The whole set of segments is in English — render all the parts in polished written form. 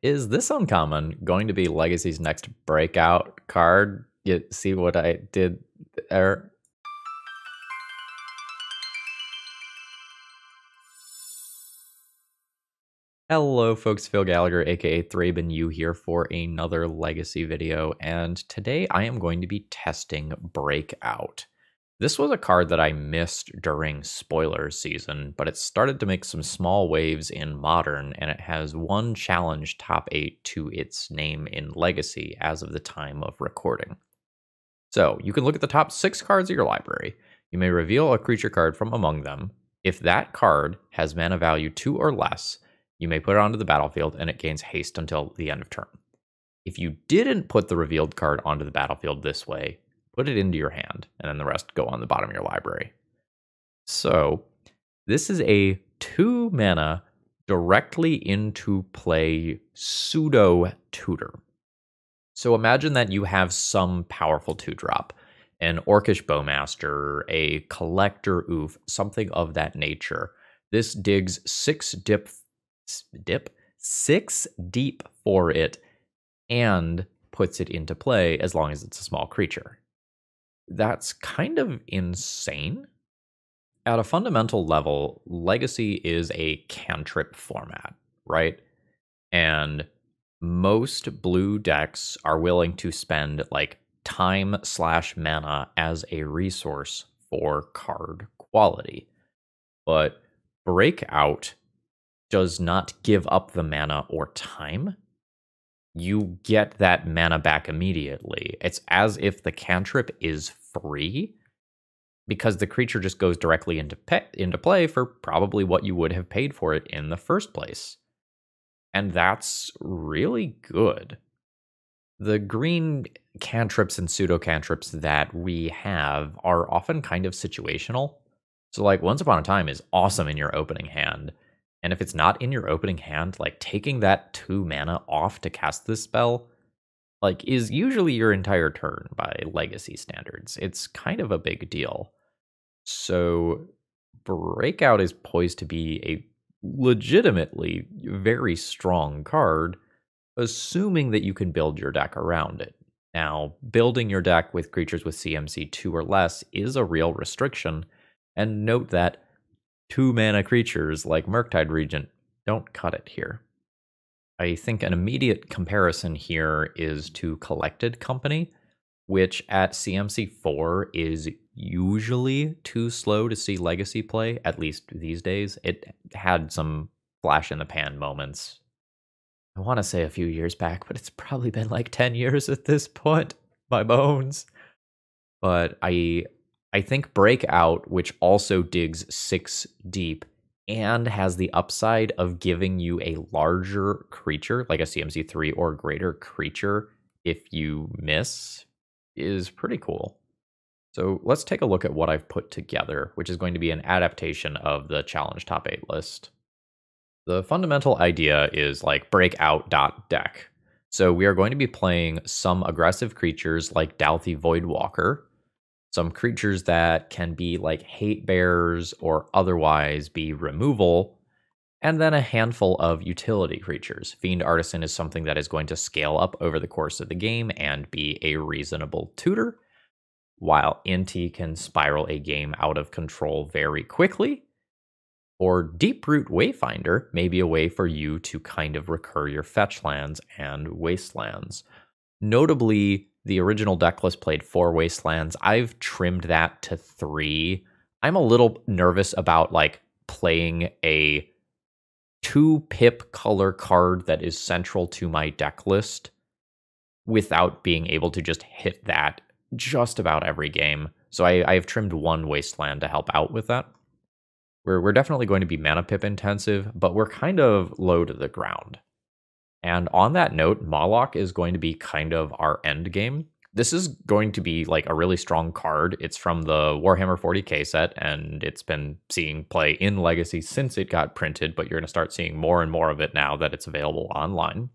Is this uncommon going to be Legacy's next breakout card? You see what I did there? Hello folks, Phil Gallagher aka ThrabenU here for another Legacy video, and today I am going to be testing Breakout. This was a card that I missed during spoiler season, but it started to make some small waves in Modern, and it has one challenge top 8 to its name in Legacy as of the time of recording. So, you can look at the top 6 cards of your library. You may reveal a creature card from among them. If that card has mana value 2 or less, you may put it onto the battlefield and it gains haste until the end of turn. If you didn't put the revealed card onto the battlefield this way, put it into your hand, and then the rest go on the bottom of your library. So, this is a 2 mana directly into play pseudo tutor. So imagine that you have some powerful 2-drop, an Orcish Bowmaster, a Collector Ouphe, something of that nature. This digs 6 deep for it and puts it into play as long as it's a small creature. That's kind of insane. At a fundamental level, Legacy is a cantrip format, right? And most blue decks are willing to spend like time/mana as a resource for card quality. But Breakout does not give up the mana or time. You get that mana back immediately. It's as if the cantrip is free because the creature just goes directly into play for probably what you would have paid for it in the first place. And that's really good. The green cantrips and pseudo cantrips that we have are often kind of situational. So like Once Upon a Time is awesome in your opening hand. And if it's not in your opening hand, like taking that 2 mana off to cast this spell, like is usually your entire turn by Legacy standards. It's kind of a big deal. So Breakout is poised to be a legitimately very strong card, assuming that you can build your deck around it. Now, building your deck with creatures with CMC 2 or less is a real restriction, and note that 2 mana creatures like Murktide Regent don't cut it here. I think an immediate comparison here is to Collected Company, which at CMC 4 is usually too slow to see Legacy play, at least these days. It had some flash in the pan moments. I want to say a few years back, but it's probably been like 10 years at this point. My bones. But I think Breakout, which also digs 6 deep and has the upside of giving you a larger creature, like a CMC 3 or greater creature, if you miss, is pretty cool. So let's take a look at what I've put together, which is going to be an adaptation of the challenge top 8 list. The fundamental idea is like breakout.deck. So we are going to be playing some aggressive creatures like Dauthi Voidwalker, some creatures that can be like hate bears or otherwise be removal, and then a handful of utility creatures. Fiend Artisan is something that is going to scale up over the course of the game and be a reasonable tutor, while Inti can spiral a game out of control very quickly. Or Deeproot Wayfinder may be a way for you to kind of recur your fetch lands and wastelands. Notably, the original deck list played 4 wastelands. I've trimmed that to 3. I'm a little nervous about like playing a 2-pip color card that is central to my deck list without being able to just hit that just about every game. So I've trimmed 1 wasteland to help out with that. We're definitely going to be mana pip intensive, but we're kind of low to the ground. And on that note, Moloch is going to be kind of our end game. This is going to be like a really strong card. It's from the Warhammer 40k set, and it's been seeing play in Legacy since it got printed, but you're going to start seeing more and more of it now that it's available online.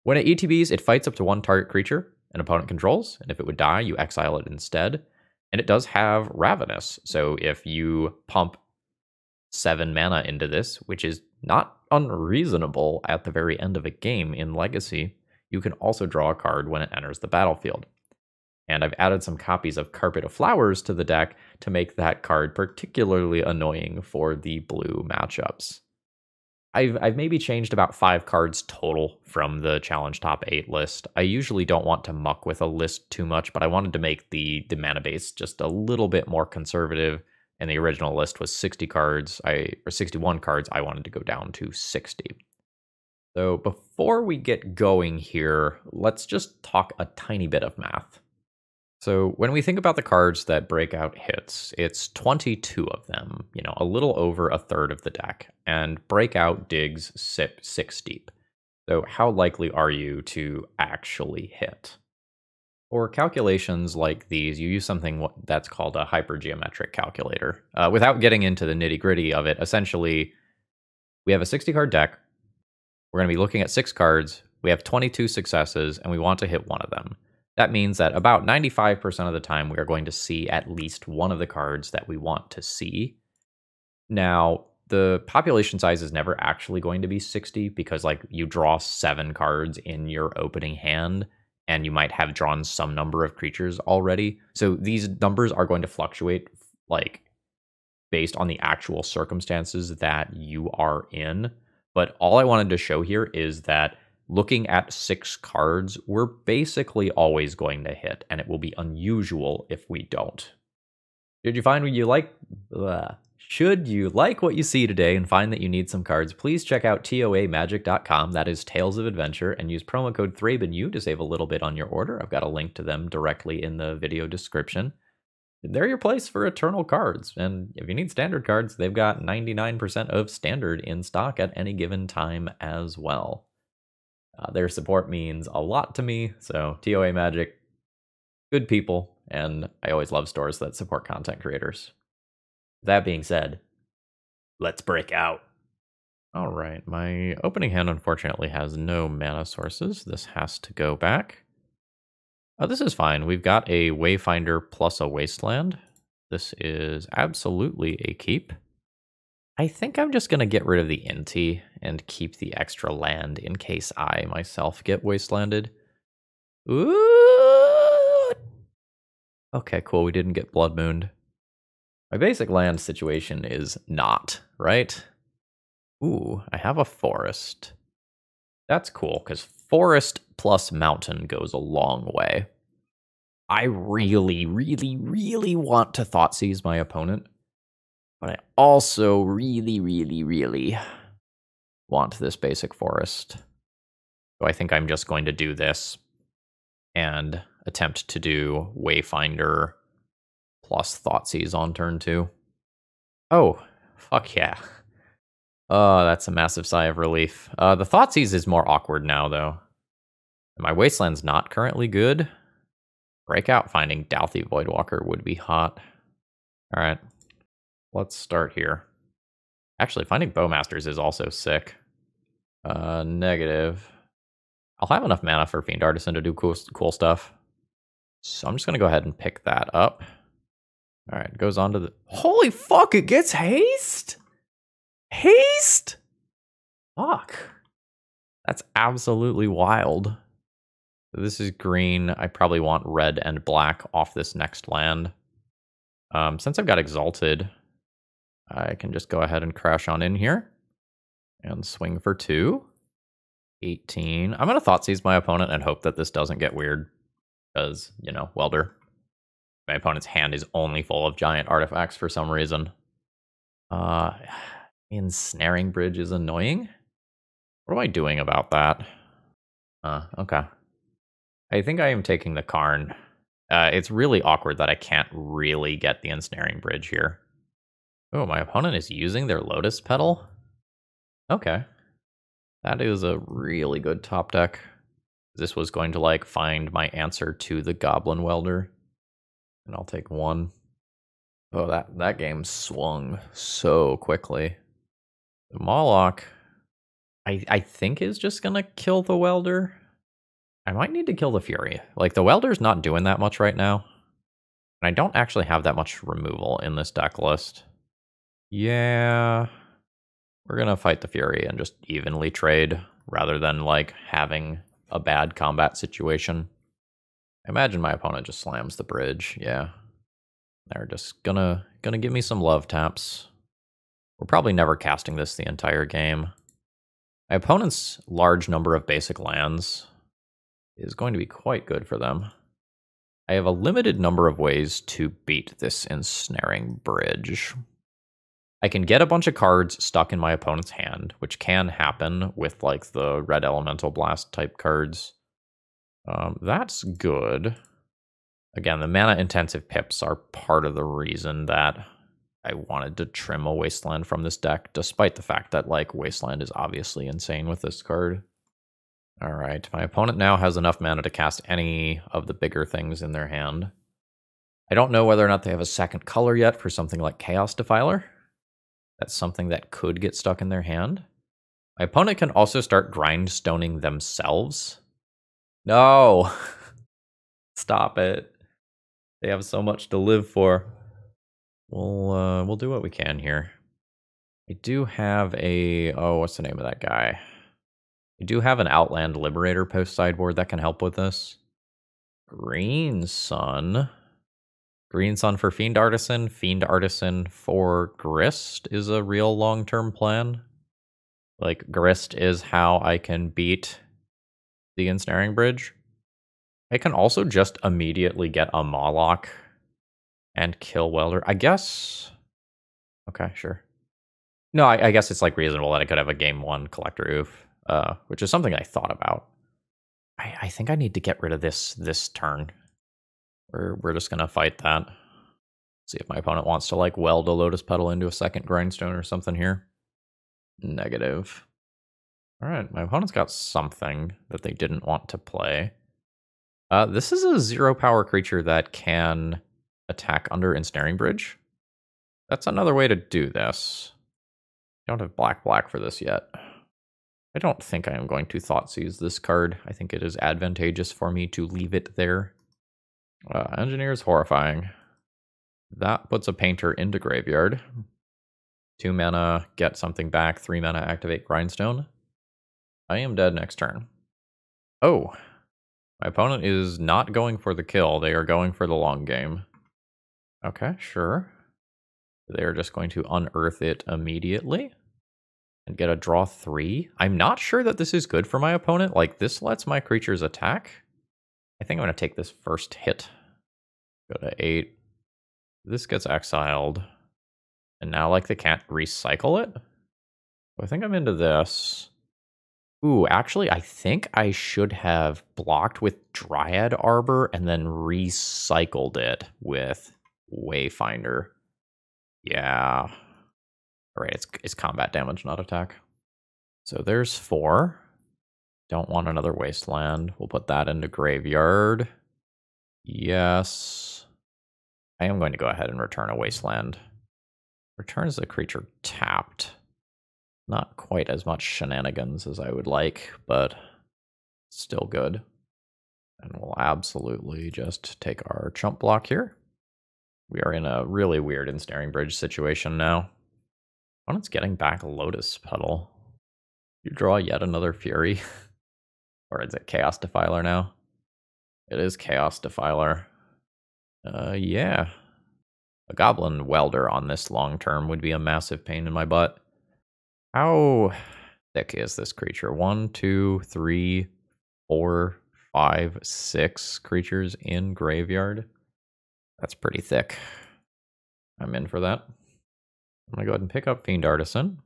When it ETBs, it fights up to 1 target creature an opponent controls, and if it would die, you exile it instead. And it does have Ravenous, so if you pump 7 mana into this, which is not unreasonable at the very end of a game in Legacy. You can also draw a card when it enters the battlefield. And I've added some copies of Carpet of Flowers to the deck to make that card particularly annoying for the blue matchups. I've maybe changed about 5 cards total from the Challenge Top 8 list. I usually don't want to muck with a list too much, but I wanted to make the mana base just a little bit more conservative. And the original list was 60 cards, or 61 cards. I wanted to go down to 60. So before we get going here, let's just talk a tiny bit of math. So when we think about the cards that break out hits, it's 22 of them, a little over a third of the deck, and breakout digs 6 deep. So how likely are you to actually hit? For calculations like these, you use something that's called a hypergeometric calculator. Without getting into the nitty-gritty of it, essentially, we have a 60-card deck. We're going to be looking at 6 cards. We have 22 successes, and we want to hit one of them. That means that about 95% of the time, we are going to see at least one of the cards that we want to see. Now, the population size is never actually going to be 60 because, you draw 7 cards in your opening hand, and you might have drawn some number of creatures already. So these numbers are going to fluctuate, based on the actual circumstances that you are in. But all I wanted to show here is that looking at 6 cards, we're basically always going to hit, and it will be unusual if we don't. Should you like what you see today and find that you need some cards, please check out toamagic.com, that is Tales of Adventure, and use promo code ThrabenU to save a little bit on your order. I've got a link to them directly in the video description. They're your place for Eternal cards, and if you need standard cards, they've got 99% of standard in stock at any given time as well. Their support means a lot to me, so TOA Magic, good people, and I always love stores that support content creators. That being said, let's break out. All right, my opening hand unfortunately has no mana sources. This has to go back. Oh, this is fine. We've got a Wayfinder plus a Wasteland. This is absolutely a keep. I think I'm just going to get rid of the Inti and keep the extra land in case I myself get wastelanded. Ooh! Okay, cool. We didn't get Blood Mooned. My basic land situation is not, right? Ooh, I have a forest. That's cool, because forest plus mountain goes a long way. I really, really, really want to Thoughtseize my opponent. But I also really, really, really want this basic forest. So I think I'm just going to do this and attempt to do Wayfinder plus Thoughtseize on turn 2. Oh, fuck yeah. Oh, that's a massive sigh of relief. The Thoughtseize is more awkward now, though. My Wasteland's not currently good. Breakout finding Dauthi Voidwalker would be hot. All right. Let's start here. Actually, finding Bowmasters is also sick. Negative. I'll have enough mana for Fiend Artisan to do cool stuff. So I'm just going to go ahead and pick that up. All right, goes on to the... Holy fuck, it gets haste? Haste? Fuck. That's absolutely wild. This is green. I probably want red and black off this next land. Since I've got Exalted, I can just go ahead and crash on in here and swing for 2. 18. I'm going to Thoughtseize my opponent and hope that this doesn't get weird because, Welder. My opponent's hand is only full of giant artifacts for some reason. Ensnaring Bridge is annoying. What am I doing about that? Okay. I think I am taking the Karn. It's really awkward that I can't really get the Ensnaring Bridge here. Oh, my opponent is using their Lotus Petal? Okay. That is a really good top deck. This was going to, find my answer to the Goblin Welder. And I'll take 1. Oh, that game swung so quickly. The Moloch, I think, is just going to kill the Welder. I might need to kill the Fury. The Welder's not doing that much right now. And I don't actually have that much removal in this deck list. Yeah. We're going to fight the Fury and just evenly trade rather than like having a bad combat situation. I imagine my opponent just slams the bridge. Yeah. They're just gonna give me some love taps. We're probably never casting this the entire game. My opponent's large number of basic lands is going to be quite good for them. I have a limited number of ways to beat this ensnaring bridge. I can get a bunch of cards stuck in my opponent's hand, which can happen with like the red elemental blast type cards. That's good. Again, the mana intensive pips are part of the reason that I wanted to trim a Wasteland from this deck, despite the fact that like Wasteland is obviously insane with this card. All right, my opponent now has enough mana to cast any of the bigger things in their hand. I don't know whether or not they have a second color yet for something like Chaos Defiler. That's something that could get stuck in their hand. My opponent can also start grindstoning themselves. No! Stop it. They have so much to live for. We'll do what we can here. I do have a... Oh, what's the name of that guy? I do have an Outland Liberator post sideboard that can help with this. Green Sun. Green Sun for Fiend Artisan. Fiend Artisan for Grist is a real long-term plan. Like, Grist is how I can beat the Ensnaring Bridge. I can also just immediately get a Mawloc and kill Welder. I guess... Okay, sure. No, I guess it's like reasonable that I could have a game 1 Collector Ouphe, which is something I thought about. I think I need to get rid of this turn. We're just gonna fight that. See if my opponent wants to like weld a Lotus Petal into a second Grindstone or something here. Negative. All right, my opponent's got something that they didn't want to play. This is a 0 power creature that can attack under Ensnaring Bridge. That's another way to do this. I don't have black for this yet. I don't think I am going to Thoughtseize this card. I think it is advantageous for me to leave it there. Engineer is horrifying. That puts a Painter into graveyard. 2 mana, get something back. 3 mana, activate Grindstone. I am dead next turn. Oh, my opponent is not going for the kill. They are going for the long game. Okay, sure. They are just going to unearth it immediately and get a draw 3. I'm not sure that this is good for my opponent. Like, this lets my creatures attack. I think I'm going to take this first hit. Go to 8. This gets exiled. And now, like, they can't recycle it? So I think I'm into this. Ooh, actually, I think I should have blocked with Dryad Arbor and then recycled it with Wayfinder. Yeah. All right, it's combat damage, not attack. So there's 4. Don't want another Wasteland. We'll put that into graveyard. Yes. I am going to go ahead and return a Wasteland. Returns the creature tapped. Not quite as much shenanigans as I would like, but still good. And we'll absolutely just take our chump block here. We are in a really weird Ensnaring Bridge situation now. Opponent's getting back a Lotus Petal. You draw yet another Fury. Or is it Chaos Defiler now? It is Chaos Defiler. Yeah. A Goblin Welder on this long term would be a massive pain in my butt. How thick is this creature? 1, 2, 3, 4, 5, 6 creatures in graveyard. That's pretty thick. I'm in for that. I'm going to go ahead and pick up Fiend Artisan.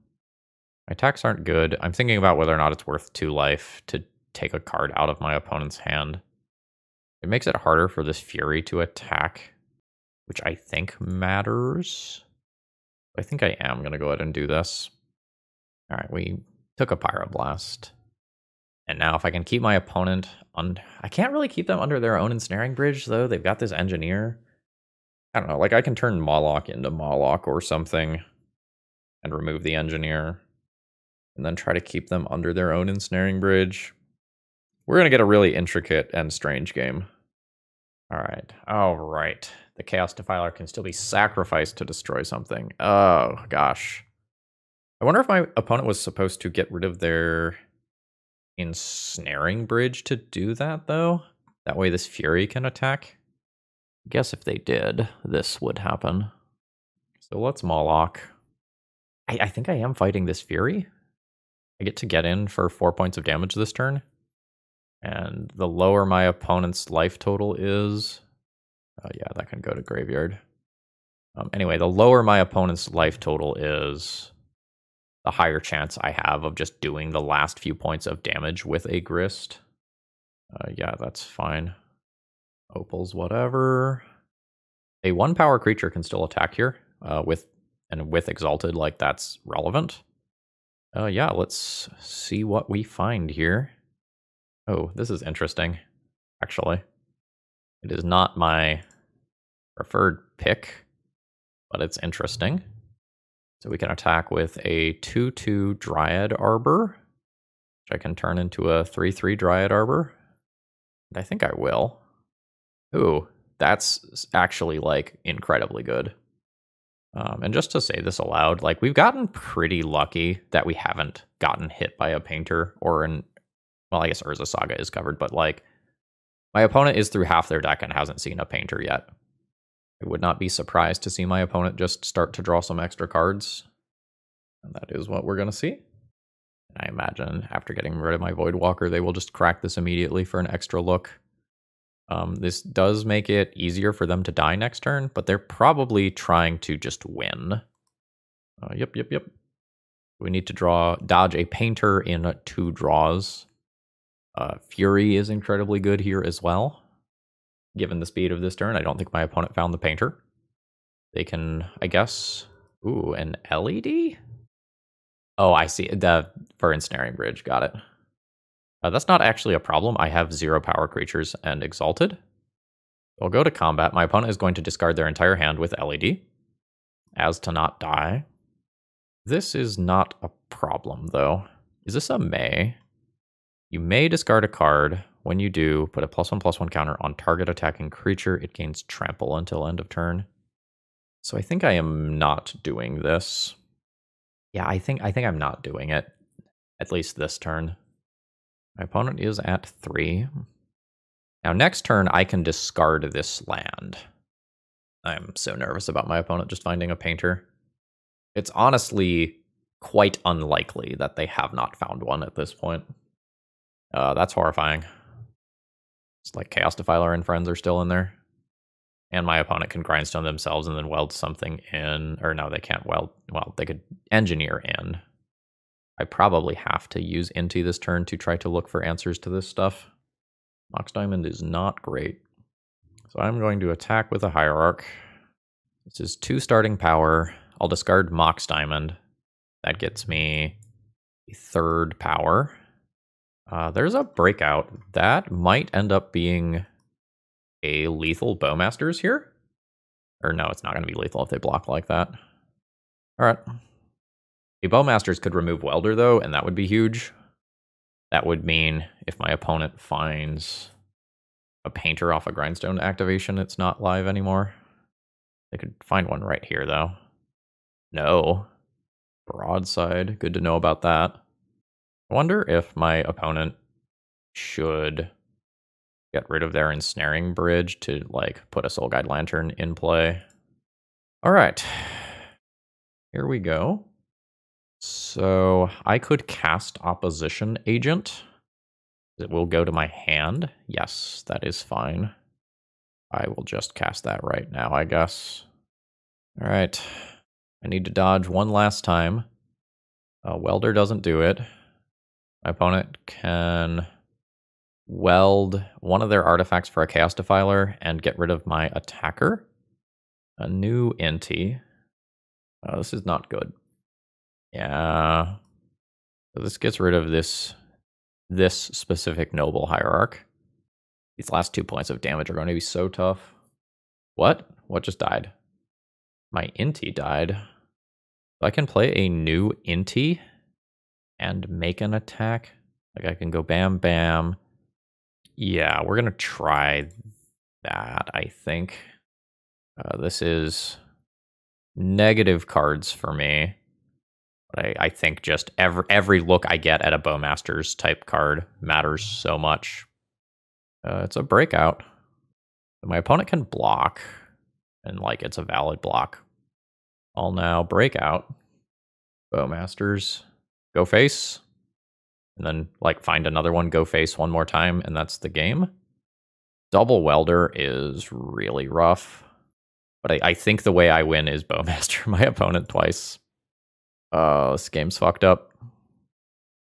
My attacks aren't good. I'm thinking about whether or not it's worth 2 life to take a card out of my opponent's hand. It makes it harder for this Fury to attack, which I think matters. I think I am going to go ahead and do this. All right, we took a Pyroblast. And now if I can keep my opponent I can't really keep them under their own Ensnaring Bridge, though. They've got this Engineer. I don't know, like I can turn Mawloc into Mawloc or something and remove the Engineer and then try to keep them under their own Ensnaring Bridge. We're going to get a really intricate and strange game. All right. The Chaos Defiler can still be sacrificed to destroy something. Oh, gosh. I wonder if my opponent was supposed to get rid of their ensnaring bridge to do that, though. That way this Fury can attack. I guess if they did, this would happen. So let's Moloch. I think I am fighting this Fury. I get in for 4 points of damage this turn. And the lower my opponent's life total is... yeah, that can go to graveyard. Anyway, the lower my opponent's life total is, the higher chance I have of just doing the last few points of damage with a Grist. Yeah, that's fine. Opals, whatever. A 1-power creature can still attack here with Exalted, like that's relevant. Yeah, let's see what we find here. Oh, this is interesting, actually. It is not my preferred pick, but it's interesting. So we can attack with a 2/2 Dryad Arbor, which I can turn into a 3/3 Dryad Arbor. And I think I will. Ooh, that's actually, like, incredibly good. And just to say this aloud, like, we've gotten pretty lucky that we haven't gotten hit by a Painter or well, I guess Urza Saga is covered, but, like, my opponent is through half their deck and hasn't seen a Painter yet. I would not be surprised to see my opponent just start to draw some extra cards. And that is what we're going to see. And I imagine after getting rid of my Voidwalker, they will just crack this immediately for an extra look. This does make it easier for them to die next turn, but they're probably trying to just win. Yep. We need to dodge a Painter in 2 draws. Fury is incredibly good here as well. Given the speed of this turn, I don't think my opponent found the Painter. They can, I guess... Ooh, an LED? Oh, I see. For Ensnaring Bridge, got it. That's not actually a problem. I have 0 power creatures and Exalted. I'll go to combat. My opponent is going to discard their entire hand with LED, as to not die. This is not a problem, though. Is this a May? You may discard a card. When you do, put a +1/+1 counter on target attacking creature. It gains trample until end of turn. So I think I am not doing this. Yeah, I think I'm not doing it. At least this turn. My opponent is at 3. Now next turn I can discard this land. I'm so nervous about my opponent just finding a Painter. It's honestly quite unlikely that they have not found one at this point. That's horrifying. It's like Chaos Defiler and friends are still in there. And my opponent can grindstone themselves and then weld something in. Or no, they can't weld. Well, they could engineer in. I probably have to use Inti this turn to try to look for answers to this stuff. Mox Diamond is not great. So I'm going to attack with a Hierarch. This is 2 starting power. I'll discard Mox Diamond. That gets me a 3rd power. There's a Breakout. That might end up being a lethal Bowmasters here. Or no, it's not going to be lethal if they block like that. Alright. A Bowmasters could remove Welder, though, and that would be huge. That would mean if my opponent finds a Painter off a Grindstone activation, it's not live anymore. They could find one right here, though. No. Broadside. Good to know about that. I wonder if my opponent should get rid of their Ensnaring Bridge to, like, put a Soul Guide Lantern in play. Alright. Here we go. So I could cast Opposition Agent. It will go to my hand. Yes, that is fine. I will just cast that right now, I guess. Alright. I need to dodge one last time. Welder doesn't do it. My opponent can weld one of their artifacts for a Chaos Defiler and get rid of my attacker. A new Inti. This is not good. Yeah. So this gets rid of this specific Noble Hierarch. These last 2 points of damage are going to be so tough. What? What just died? My Inti died. So I can play a new Inti and make an attack. Like I can go bam, bam. Yeah, we're going to try that, I think. This is negative cards for me. But I think just every look I get at a Bowmaster's type card matters so much. It's a breakout. My opponent can block, and like it's a valid block. I'll now break out. Bowmasters, go face, and then like find another one, go face one more time, and that's the game. Double Welder is really rough, but I think the way I win is Bowmaster my opponent twice. This game's fucked up.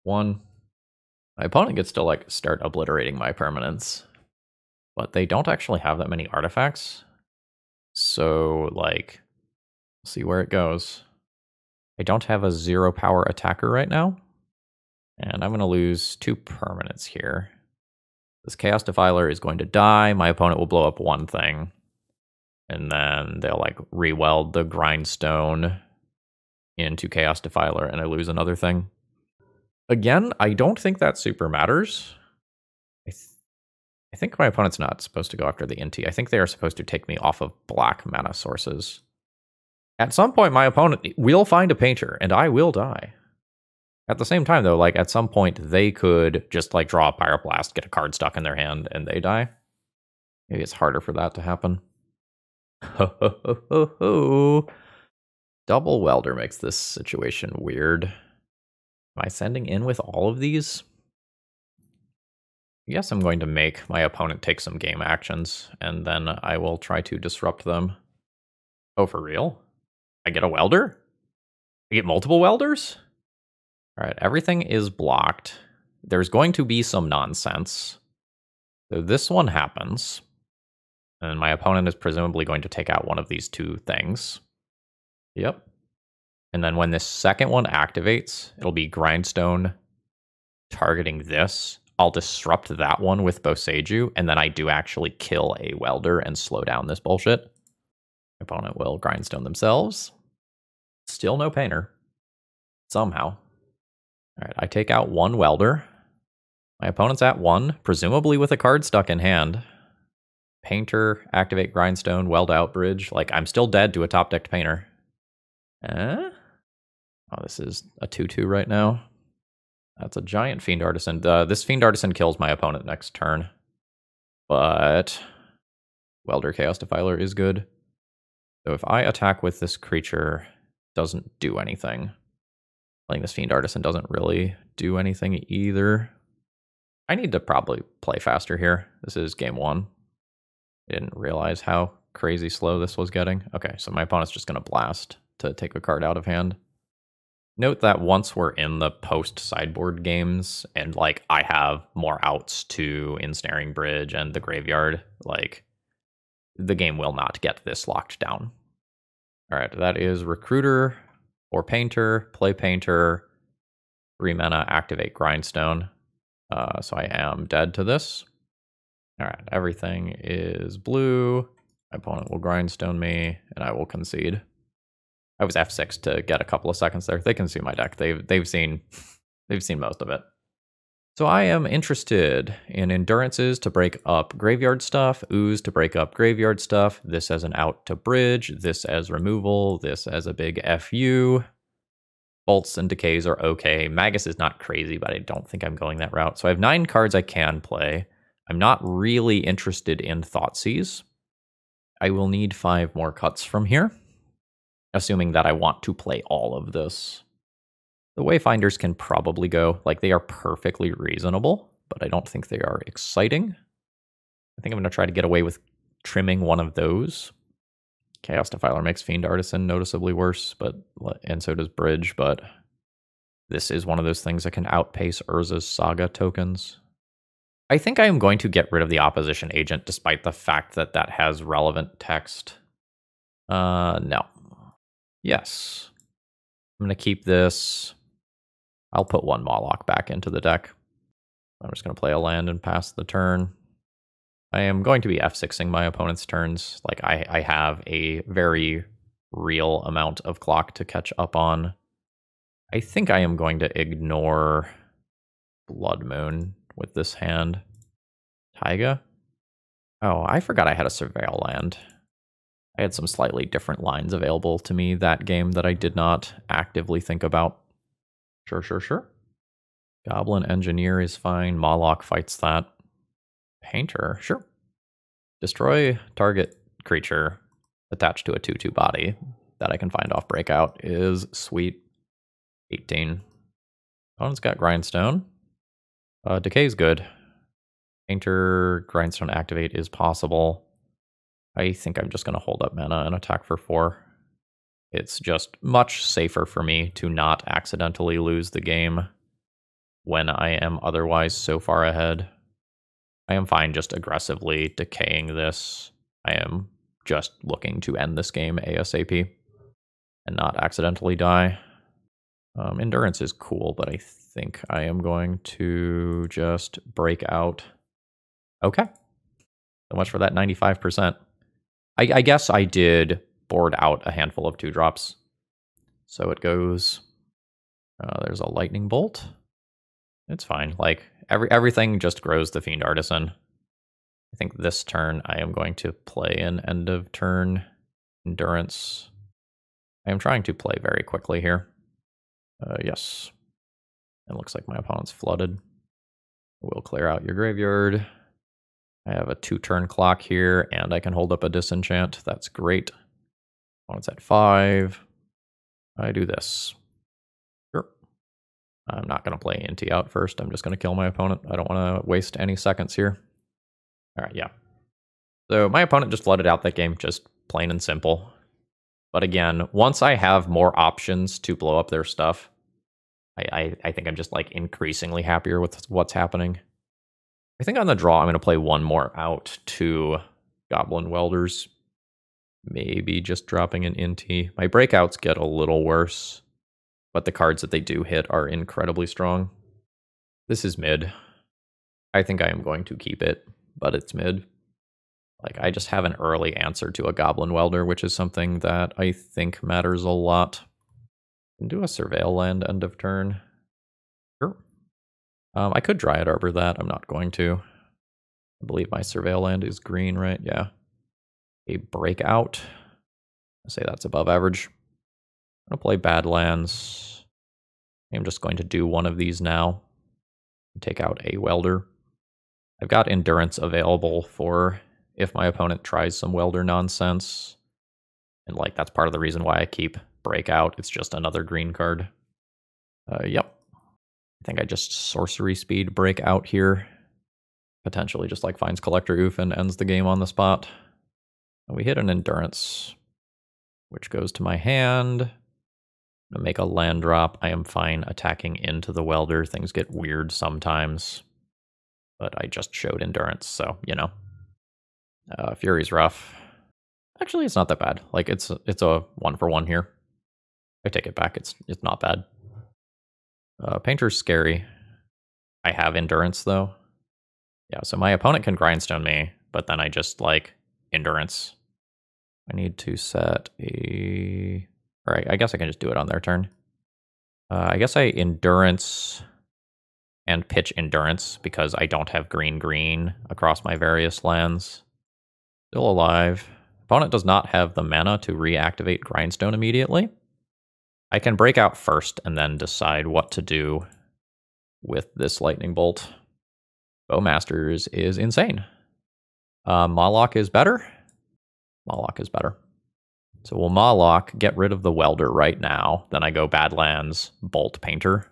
One. My opponent gets to like start obliterating my permanents, but they don't actually have that many artifacts. So like, see where it goes. I don't have a 0 power attacker right now, and I'm going to lose 2 permanents here. This Chaos Defiler is going to die. My opponent will blow up one thing, and then they'll like re-weld the Grindstone into Chaos Defiler, and I lose another thing. Again, I don't think that super matters. I think my opponent's not supposed to go after the Inti. I think they are supposed to take me off of black mana sources. At some point, my opponent will find a Painter, and I will die. At the same time, though, like at some point, they could just like draw a Pyroblast, get a card stuck in their hand, and they die. Maybe it's harder for that to happen. Ho ho ho ho ho. Double Welder makes this situation weird. Am I sending in with all of these? Yes, I'm going to make my opponent take some game actions, and then I will try to disrupt them. Oh, for real? I get a welder? I get multiple welders? All right, everything is blocked. There's going to be some nonsense. So this one happens, and my opponent is presumably going to take out one of these 2 things. Yep. And then when this second one activates, it'll be Grindstone targeting this. I'll disrupt that one with Boseiju, and then I do actually kill a welder and slow down this bullshit. My opponent will Grindstone themselves. Still no Painter. Somehow. Alright, I take out 1 welder. My opponent's at 1, presumably with a card stuck in hand. Painter, activate Grindstone, weld out bridge. Like, I'm still dead to a top-decked Painter. Oh, this is a 2-2 right now. That's a giant Fiend Artisan. This Fiend Artisan kills my opponent next turn. But Welder Chaos Defiler is good. So if I attack with this creature, it doesn't do anything. Playing this Fiend Artisan doesn't really do anything either. I need to probably play faster here. This is game 1. I didn't realize how crazy slow this was getting. Okay, so my opponent's just going to blast to take a card out of hand. Note that once we're in the post-sideboard games, and like I have more outs to Ensnaring Bridge and the Graveyard, like the game will not get this locked down. All right, that is Recruiter or Painter, play Painter, 3 mana, activate Grindstone. So I am dead to this. All right, everything is blue. My opponent will Grindstone me, and I will concede. I was F6 to get a couple of seconds there. They can see my deck. They've seen most of it. So I am interested in Endurances to break up graveyard stuff, Ooze to break up graveyard stuff, this as an out to bridge, this as removal, this as a big FU. Bolts and Decays are okay. Magus is not crazy, but I don't think I'm going that route. So I have 9 cards I can play. I'm not really interested in Thoughtseize. I will need 5 more cuts from here, assuming that I want to play all of this. The Wayfinders can probably go. Like, they are perfectly reasonable, but I don't think they are exciting. I think I'm going to try to get away with trimming one of those. Chaos Defiler makes Fiend Artisan noticeably worse, and so does Bridge, but this is one of those things that can outpace Urza's Saga tokens. I think I am going to get rid of the Opposition Agent, despite the fact that that has relevant text. No. Yes. I'm going to keep this. I'll put 1 Moloch back into the deck. I'm just going to play a land and pass the turn. I am going to be F6ing my opponent's turns. Like, I have a very real amount of clock to catch up on. I think I am going to ignore Blood Moon with this hand. Taiga? Oh, I forgot I had a Surveil land. I had some slightly different lines available to me that game that I did not actively think about. Sure, sure, sure. Goblin Engineer is fine. Moloch fights that. Painter, sure. Destroy target creature attached to a 2/2 body that I can find off Breakout is sweet. 18. Opponent's got Grindstone. Decay's good. Painter, Grindstone activate is possible. I think I'm just going to hold up mana and attack for 4. It's just much safer for me to not accidentally lose the game when I am otherwise so far ahead. I am fine just aggressively decaying this. I am just looking to end this game ASAP and not accidentally die. Endurance is cool, but I think I am going to just break out. Okay. So much for that 95%. I guess I did board out a handful of 2-drops. So it goes... there's a lightning bolt. It's fine. Like, everything just grows the Fiend Artisan. I think this turn I am going to play an end of turn endurance. I am trying to play very quickly here. Yes. It looks like my opponent's flooded. We'll clear out your graveyard. I have a 2-turn clock here, and I can hold up a disenchant. That's great. Opponent's at 5. I do this. Sure. I'm not going to play Inti out first. I'm just going to kill my opponent. I don't want to waste any seconds here. All right, yeah. So my opponent just flooded out that game, just plain and simple. But again, once I have more options to blow up their stuff, I think I'm just like increasingly happier with what's happening. I think on the draw, I'm going to play one more out to Goblin Welders. Maybe just dropping an Inti. My breakouts get a little worse, but the cards that they do hit are incredibly strong. This is mid. I think I am going to keep it, but it's mid. Like, I just have an early answer to a Goblin Welder, which is something that I think matters a lot. Can do a Surveil land end of turn. Sure. I could Dryad Arbor that. I'm not going to. I believe my Surveil land is green, right? Yeah. A Breakout. I say that's above average. I'm going to play Badlands. I'm just going to do one of these now. Take out a Welder. I've got Endurance available for if my opponent tries some Welder nonsense. And like, that's part of the reason why I keep Breakout. It's just another green card. Yep. I think I just sorcery speed Breakout here. Potentially just like finds Collector Ouphe and ends the game on the spot. And we hit an Endurance, which goes to my hand. I'm gonna make a land drop. I am fine attacking into the Welder. Things get weird sometimes. But I just showed Endurance, so, you know. Fury's rough. Actually, it's not that bad. Like, it's a 1-for-1 here. I take it back. It's not bad. Painter's scary. I have Endurance, though. Yeah, so my opponent can Grindstone me, but then I just, like, Endurance. I need to set a... Alright, I guess I can just do it on their turn. I guess I Endurance and pitch Endurance because I don't have green across my various lands. Still alive. Opponent does not have the mana to reactivate Grindstone immediately. I can break out first and then decide what to do with this lightning bolt. Bowmasters is insane. Moloch is better. Moloch is better. So we'll Moloch, get rid of the Welder right now. Then I go Badlands, Bolt Painter.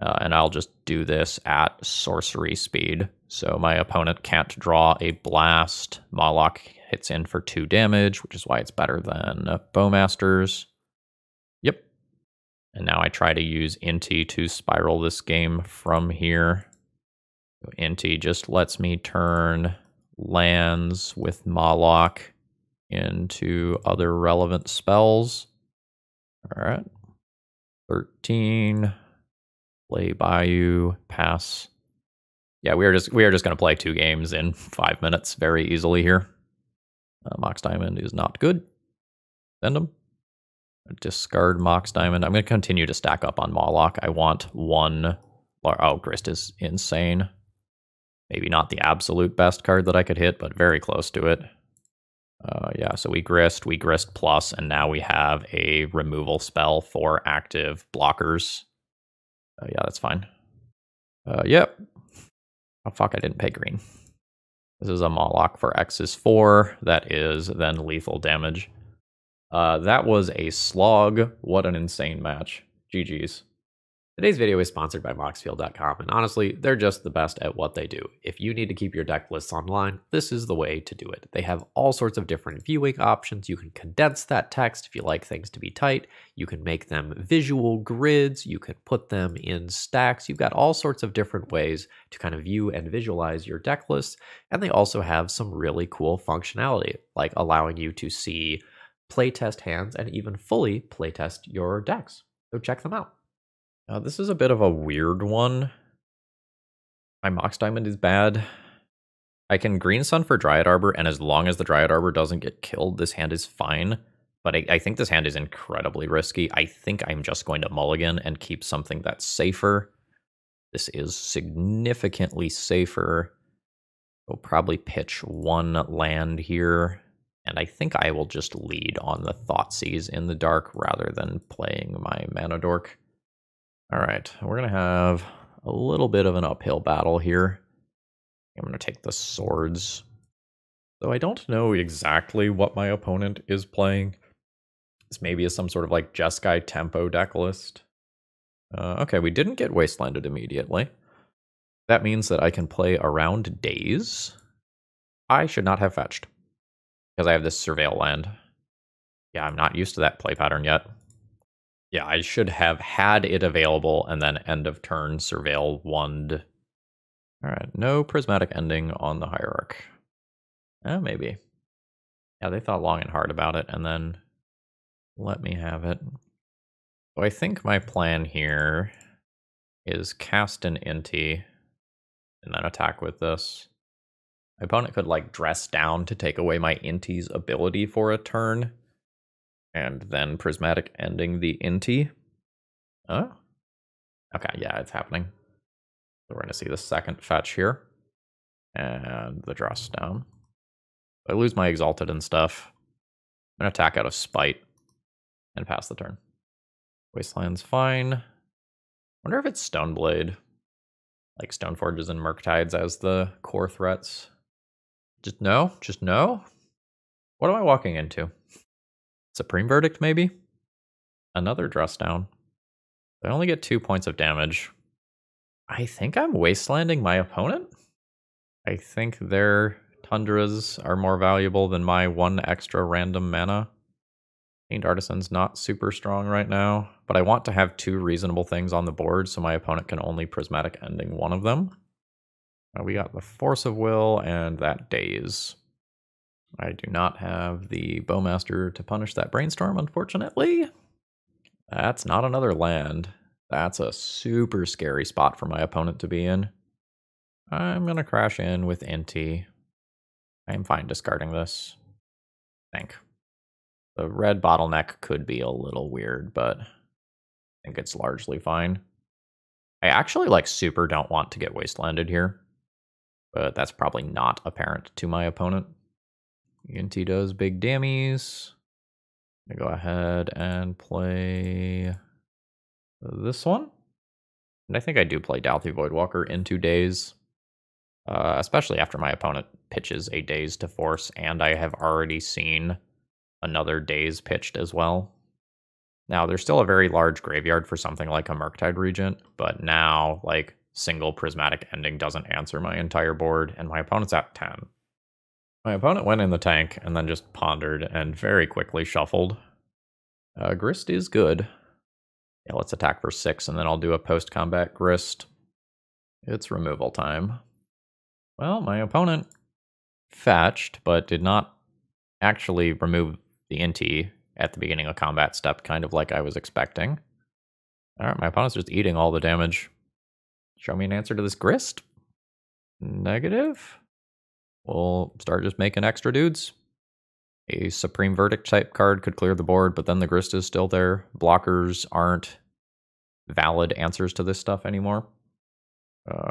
And I'll just do this at sorcery speed. So my opponent can't draw a blast. Moloch hits in for 2 damage, which is why it's better than Bowmasters. Yep. And now I try to use Inti to spiral this game from here. So Inti just lets me turn lands with Moloch into other relevant spells. All right. 13. Play Bayou, pass. Yeah, we are just going to play 2 games in 5 minutes very easily here. Mox Diamond is not good. Send him. Discard Mox Diamond. I'm going to continue to stack up on Moloch. I want 1. Oh, Grist is insane. Maybe not the absolute best card that I could hit, but very close to it. Yeah, so we Grist plus, and now we have a removal spell for active blockers. Yeah, that's fine. Yep. Oh, fuck, I didn't pay green. This is a Moloch for X is 4. That is then lethal damage. That was a slog. What an insane match. GG's. Today's video is sponsored by Moxfield.com, and honestly, they're just the best at what they do. If you need to keep your deck lists online, this is the way to do it. They have all sorts of different viewing options. You can condense that text if you like things to be tight. You can make them visual grids. You can put them in stacks. You've got all sorts of different ways to kind of view and visualize your deck lists, and they also have some really cool functionality, like allowing you to see playtest hands and even fully playtest your decks. So check them out. This is a bit of a weird one. My Mox Diamond is bad. I can Green Sun for Dryad Arbor, and as long as the Dryad Arbor doesn't get killed, this hand is fine. But I think this hand is incredibly risky. I think I'm just going to mulligan and keep something that's safer. This is significantly safer. We'll probably pitch one land here, and I think I will just lead on the Thoughtseize in the dark rather than playing my Mana Dork. All right, we're going to have a little bit of an uphill battle here. I'm going to take the swords. So I don't know exactly what my opponent is playing. This maybe is some sort of like Jeskai tempo deck list. Okay, we didn't get Wastelanded immediately. That means that I can play around days. I should not have fetched, because I have this Surveil land. Yeah, I'm not used to that play pattern yet. Yeah, I should have had it available and then end of turn Surveil Wand. Alright, no Prismatic Ending on the Hierarch. Maybe. Yeah, they thought long and hard about it and then let me have it. So I think my plan here is cast an Inti and then attack with this. My opponent could like dress down to take away my Inti's ability for a turn. And then Prismatic Ending the Inti. Oh? Okay, yeah, it's happening. So we're going to see the second fetch here. And the dress down. I lose my Exalted and stuff. I'm going to attack out of Spite. And pass the turn. Wasteland's fine. Wonder if it's Stoneblade. Like Stoneforges and Murktides as the core threats. Just no? Just no? What am I walking into? Supreme Verdict, maybe? Another dress down. I only get 2 points of damage. I think I'm wastelanding my opponent? I think their Tundras are more valuable than my 1 extra random mana. Fiend Artisan's not super strong right now, but I want to have 2 reasonable things on the board so my opponent can only Prismatic Ending one of them. We got the Force of Will and that Daze. I do not have the Bowmaster to punish that Brainstorm, unfortunately. That's not another land. That's a super scary spot for my opponent to be in. I'm going to crash in with Inti. I'm fine discarding this. I think. The red bottleneck could be a little weird, but I think it's largely fine. I actually like super don't want to get wastelanded here, but that's probably not apparent to my opponent. Inti does big dammies. I'm gonna go ahead and play this one. And I think I do play Dauthi Voidwalker in 2 days. Especially after my opponent pitches a Daze to force, and I have already seen another Daze pitched as well. Now, there's still a very large graveyard for something like a Murktide Regent, but now, like, single Prismatic Ending doesn't answer my entire board, and my opponent's at 10. My opponent went in the tank and then just pondered and very quickly shuffled. Grist is good. Yeah, let's attack for 6 and then I'll do a post-combat Grist. It's removal time. Well, my opponent fetched, but did not actually remove the Inti at the beginning of combat step, kind of like I was expecting. Alright, my opponent's just eating all the damage. Show me an answer to this Grist. Negative. We'll start just making extra dudes. A Supreme Verdict type card could clear the board, but then the Grist is still there. Blockers aren't valid answers to this stuff anymore.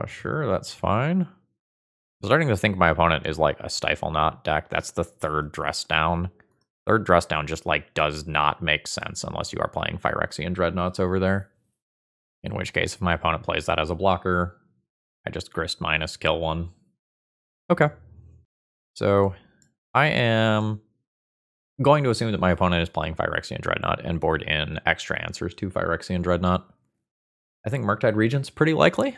Sure, that's fine. I'm starting to think my opponent is like a Stifle Knot deck. That's the 3rd dress down. 3rd dress down just like does not make sense unless you are playing Phyrexian Dreadnoughts over there. In which case, if my opponent plays that as a blocker, I just grist minus, kill one. Okay. So I am going to assume that my opponent is playing Phyrexian Dreadnought and board in extra answers to Phyrexian Dreadnought. I think Murktide Regent's pretty likely.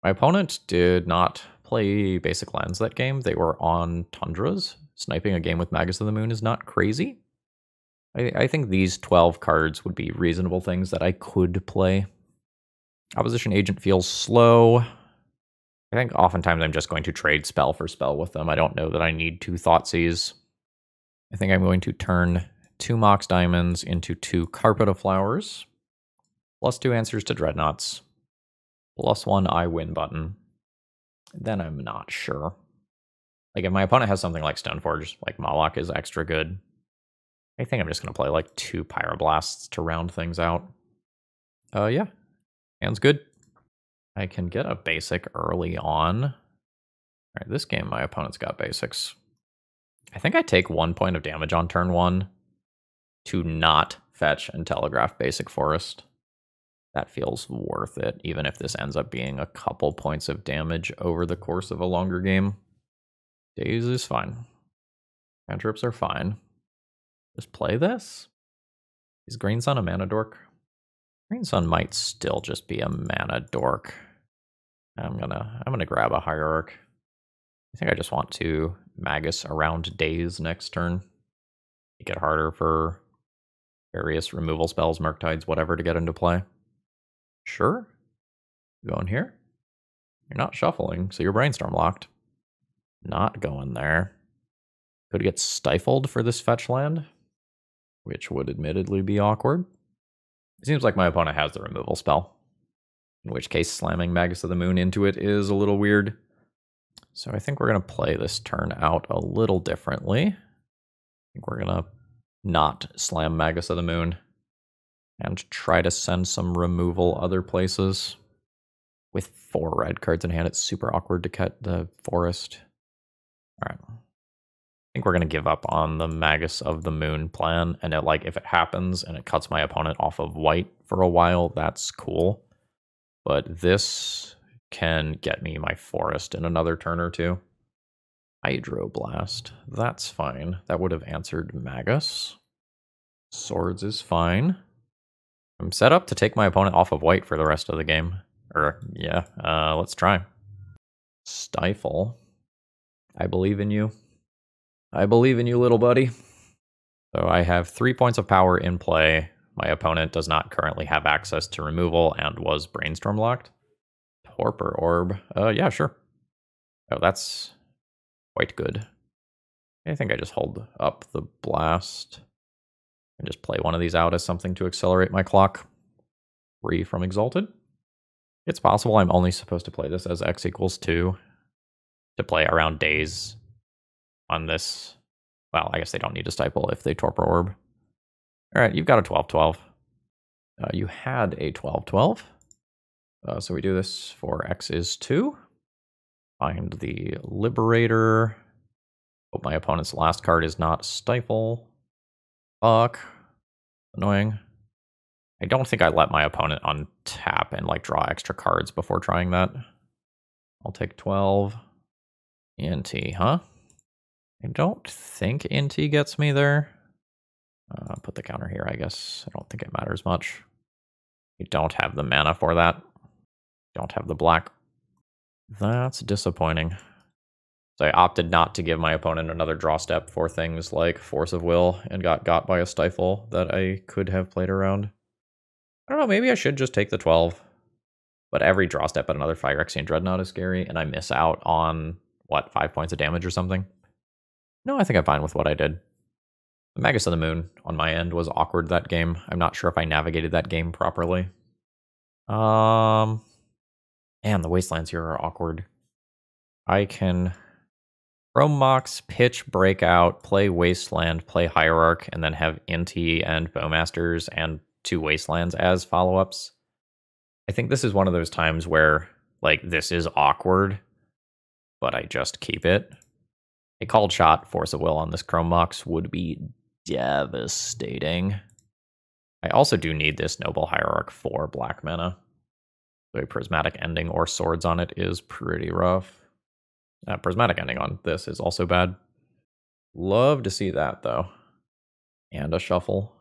My opponent did not play basic lands that game. They were on Tundras. Sniping a game with Magus of the Moon is not crazy. I think these 12 cards would be reasonable things that I could play. Opposition Agent feels slow. I think oftentimes I'm just going to trade spell for spell with them. I don't know that I need 2 Thoughtseize. I think I'm going to turn 2 Mox Diamonds into 2 Carpet of Flowers, plus 2 Answers to Dreadnoughts, plus 1 I win button. Then I'm not sure. Like if my opponent has something like Stoneforge, like Moloch is extra good. I think I'm just going to play like 2 Pyroblasts to round things out. Yeah, hand's good. I can get a basic early on. All right, this game my opponent's got basics. I think I take 1 point of damage on turn 1 to not fetch and telegraph basic forest. That feels worth it, even if this ends up being a couple points of damage over the course of a longer game. Days is fine. Cantrips are fine. Just play this? Is Green Sun a mana dork? Green Sun might still just be a mana dork. I'm gonna grab a Hierarch. I think I just want to Magus around Days next turn. Make it harder for various removal spells, Murktides, whatever to get into play. Sure. You going here? You're not shuffling, so you're Brainstorm locked. Not going there. Could get stifled for this fetch land, which would admittedly be awkward. It seems like my opponent has the removal spell, in which case slamming Magus of the Moon into it is a little weird. So I think we're going to play this turn out a little differently. I think we're going to not slam Magus of the Moon and try to send some removal other places. With 4 red cards in hand, it's super awkward to cut the forest. All right. I think we're going to give up on the Magus of the Moon plan, and if it happens and it cuts my opponent off of white for a while, that's cool. But this can get me my forest in another turn or 2. Hydroblast, that's fine. That would have answered Magus. Swords is fine. I'm set up to take my opponent off of white for the rest of the game. Let's try. Stifle. I believe in you. I believe in you, little buddy. So I have 3 points of power in play. My opponent does not currently have access to removal and was Brainstorm locked. Torpor Orb. Yeah, sure. Oh, that's quite good. I think I just hold up the blast and just play one of these out as something to accelerate my clock. Free from Exalted. It's possible I'm only supposed to play this as X equals 2 to play around Days on this. Well, I guess they don't need to stifle if they Torpor Orb. All right, you've got a 12-12. You had a 12-12. So we do this for X is 2. Find the Liberator. Hope my opponent's last card is not Stifle. Fuck. Annoying. I don't think I let my opponent untap and draw extra cards before trying that. I'll take 12. Inti, huh? I don't think Inti gets me there. Put the counter here, I guess. I don't think it matters much. You don't have the mana for that. Don't have the black. That's disappointing. So I opted not to give my opponent another draw step for things like Force of Will and got by a Stifle that I could have played around. I don't know, maybe I should just take the 12. But every draw step at another Phyrexian Dreadnought is scary, and I miss out on, 5 points of damage or something? No, I think I'm fine with what I did. The Magus of the Moon on my end was awkward that game. I'm not sure if I navigated that game properly. And the Wastelands here are awkward. I can Chrome Mox, pitch Breakout, play Wasteland, play Hierarch, and then have Inti and Bowmasters and 2 Wastelands as follow-ups. I think this is one of those times where, this is awkward, but I just keep it. A called shot, Force of Will on this Chrome Mox would be devastating. I also do need this Noble Hierarch for black mana. a prismatic ending or swords on it is pretty rough. Prismatic ending on this is also bad. Love to see that, though. And a shuffle.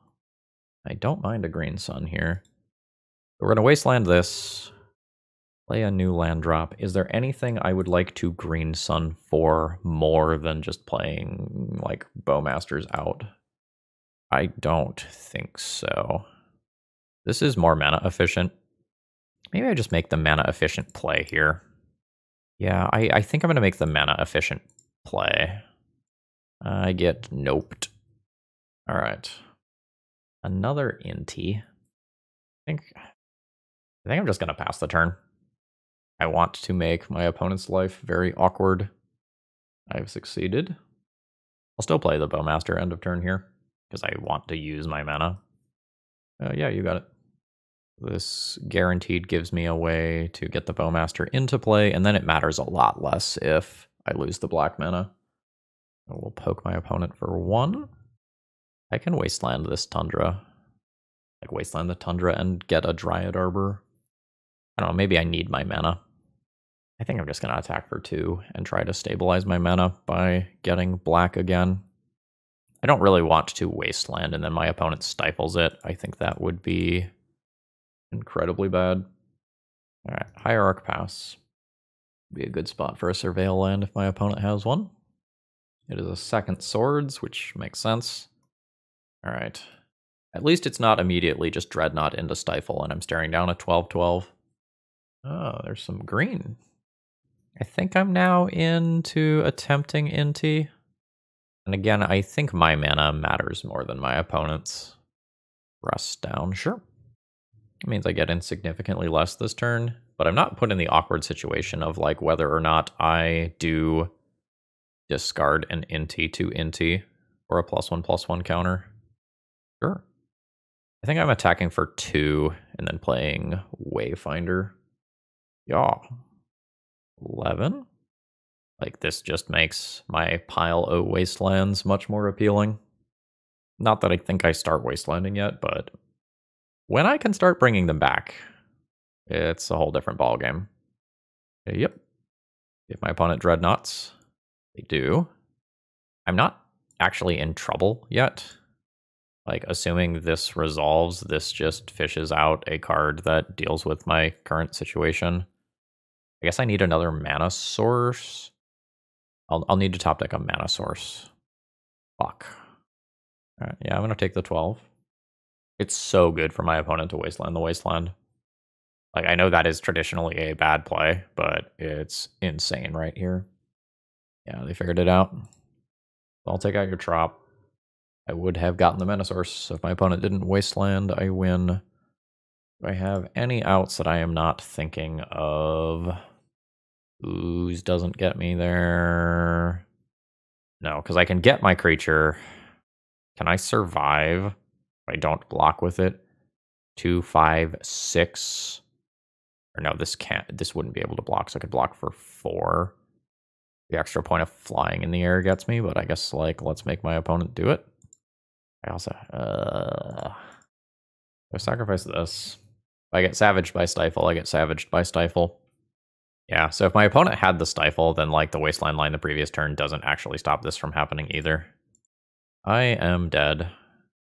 I don't mind a green sun here. We're going to wasteland this. Play a new land drop. Is there anything I would like to green sun for more than just playing, like, Bowmasters out? I don't think so. This is more mana efficient. Maybe I just make the mana efficient play here. Yeah, I think I'm going to make the mana efficient play. I get noped. All right. Another Inti. I think I'm just going to pass the turn. I want to make my opponent's life very awkward. I've succeeded. I'll still play the Bowmaster end of turn here, because I want to use my mana. Yeah, you got it. This guaranteed gives me a way to get the Bowmaster into play, and then it matters a lot less if I lose the black mana. I will poke my opponent for 1. I can wasteland this Tundra. Like, wasteland the Tundra and get a Dryad Arbor. I don't know, maybe I need my mana. I think I'm just going to attack for 2 and try to stabilize my mana by getting black again. I don't really want to wasteland and then my opponent stifles it. I think that would be incredibly bad. All right, Hierarch pass. Be a good spot for a Surveil land if my opponent has one. It is a second Swords, which makes sense. All right. At least it's not immediately just Dreadnought into Stifle, and I'm staring down a 12/12. Oh, there's some green. I think I'm now into attempting Inti. And again, I think my mana matters more than my opponent's. Rust down, sure. It means I get in significantly less this turn, but I'm not put in the awkward situation of like whether or not I do discard an Inti to Inti or a +1/+1 counter. Sure. I think I'm attacking for 2 and then playing Wayfinder. Yeah. 11. Like, this just makes my pile of wastelands much more appealing. Not that I think I start wastelanding yet, but when I can start bringing them back, it's a whole different ballgame. Yep. If my opponent Dreadnoughts, they do. I'm not actually in trouble yet. Like, assuming this resolves, this just fishes out a card that deals with my current situation. I guess I need another mana source. I'll need to top deck a mana source. Fuck. All right, yeah, I'm gonna take the 12. It's so good for my opponent to wasteland the wasteland. Like, I know that is traditionally a bad play, but it's insane right here. Yeah, they figured it out. I'll take out your Trop. I would have gotten the mana source, so if my opponent didn't wasteland, I win. Do I have any outs that I am not thinking of? Ooze doesn't get me there. No, because I can get my creature. Can I survive if I don't block with it? 2, 5, 6. Or no, this can't. This wouldn't be able to block, so I could block for 4. The extra point of flying in the air gets me, but I guess, like, let's make my opponent do it. I also I sacrifice this. If I get savaged by Stifle, I get savaged by Stifle. Yeah, so if my opponent had the Stifle, then like the wasteland line the previous turn doesn't actually stop this from happening either. I am dead.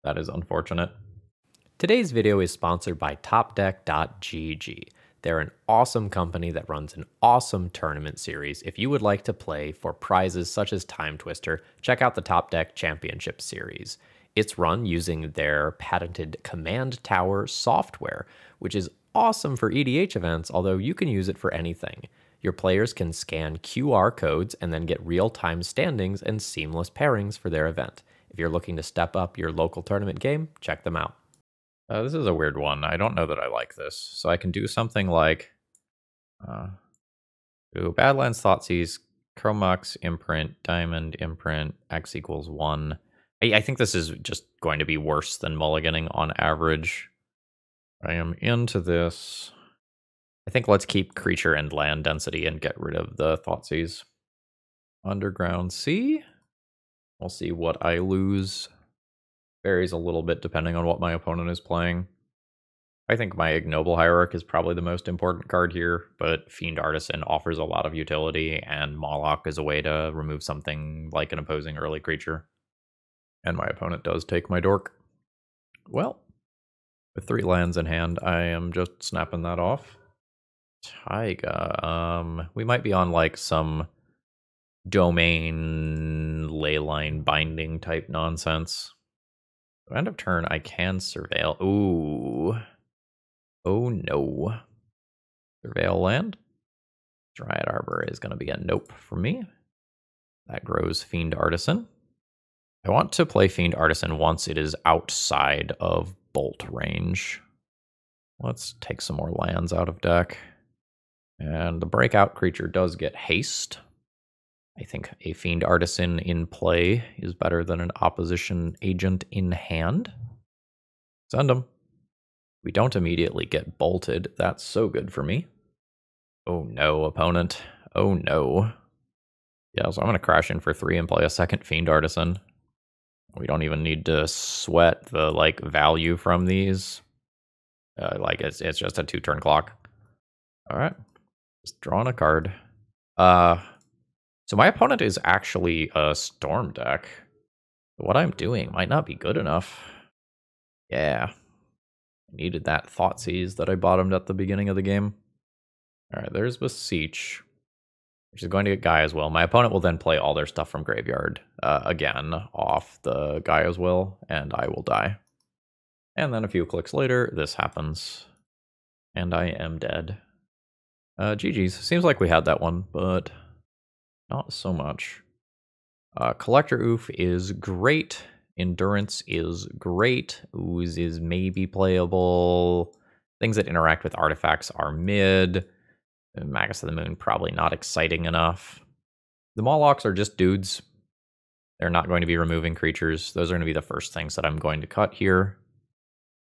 That is unfortunate. Today's video is sponsored by TopDeck.gg. They're an awesome company that runs an awesome tournament series. If you would like to play for prizes such as Time Twister, check out the Top Deck Championship Series. It's run using their patented Command Tower software, which is awesome for EDH events, although you can use it for anything. Your players can scan QR codes and then get real-time standings and seamless pairings for their event. If you're looking to step up your local tournament game, check them out. This is a weird one. I don't know that I like this. So I can do something like do Badlands, Thoughtseize, Chromux, Imprint, Diamond, Imprint, X equals 1. I think this is just going to be worse than mulliganing on average. I am into this. I think let's keep creature and land density and get rid of the Thoughtseize. Underground Sea. We'll see what I lose. Varies a little bit depending on what my opponent is playing. I think my Ignoble Hierarch is probably the most important card here, but Fiend Artisan offers a lot of utility, and Moloch is a way to remove something like an opposing early creature. And my opponent does take my dork. Well, with 3 lands in hand, I am just snapping that off. Taiga, we might be on like some domain leyline binding type nonsense. End of turn, I can surveil. Ooh. Oh no. Surveil land. Dryad Arbor is going to be a nope for me. That grows Fiend Artisan. I want to play Fiend Artisan once it is outside of bolt range. Let's take some more lands out of deck. And the breakout creature does get haste. I think a Fiend Artisan in play is better than an opposition agent in hand. Send him. We don't immediately get bolted. That's so good for me. Oh no, opponent. Oh no. Yeah, so I'm going to crash in for 3 and play a second Fiend Artisan. We don't even need to sweat the like value from these. Like it's just a 2-turn clock. All right. Just drawing a card. So my opponent is actually a Storm deck. What I'm doing might not be good enough. Yeah. I needed that Thoughtseize that I bottomed at the beginning of the game. Alright, there's Beseech, which is going to get Gaia's Will. My opponent will then play all their stuff from graveyard again off the Gaia's Will, and I will die. And then a few clicks later, this happens. And I am dead. GG's. Seems like we had that one, but not so much. Collector Ouphe is great. Endurance is great. Ooze is maybe playable. Things that interact with artifacts are mid. Magus of the Moon probably not exciting enough. The Molochs are just dudes. They're not going to be removing creatures. Those are going to be the first things that I'm going to cut here.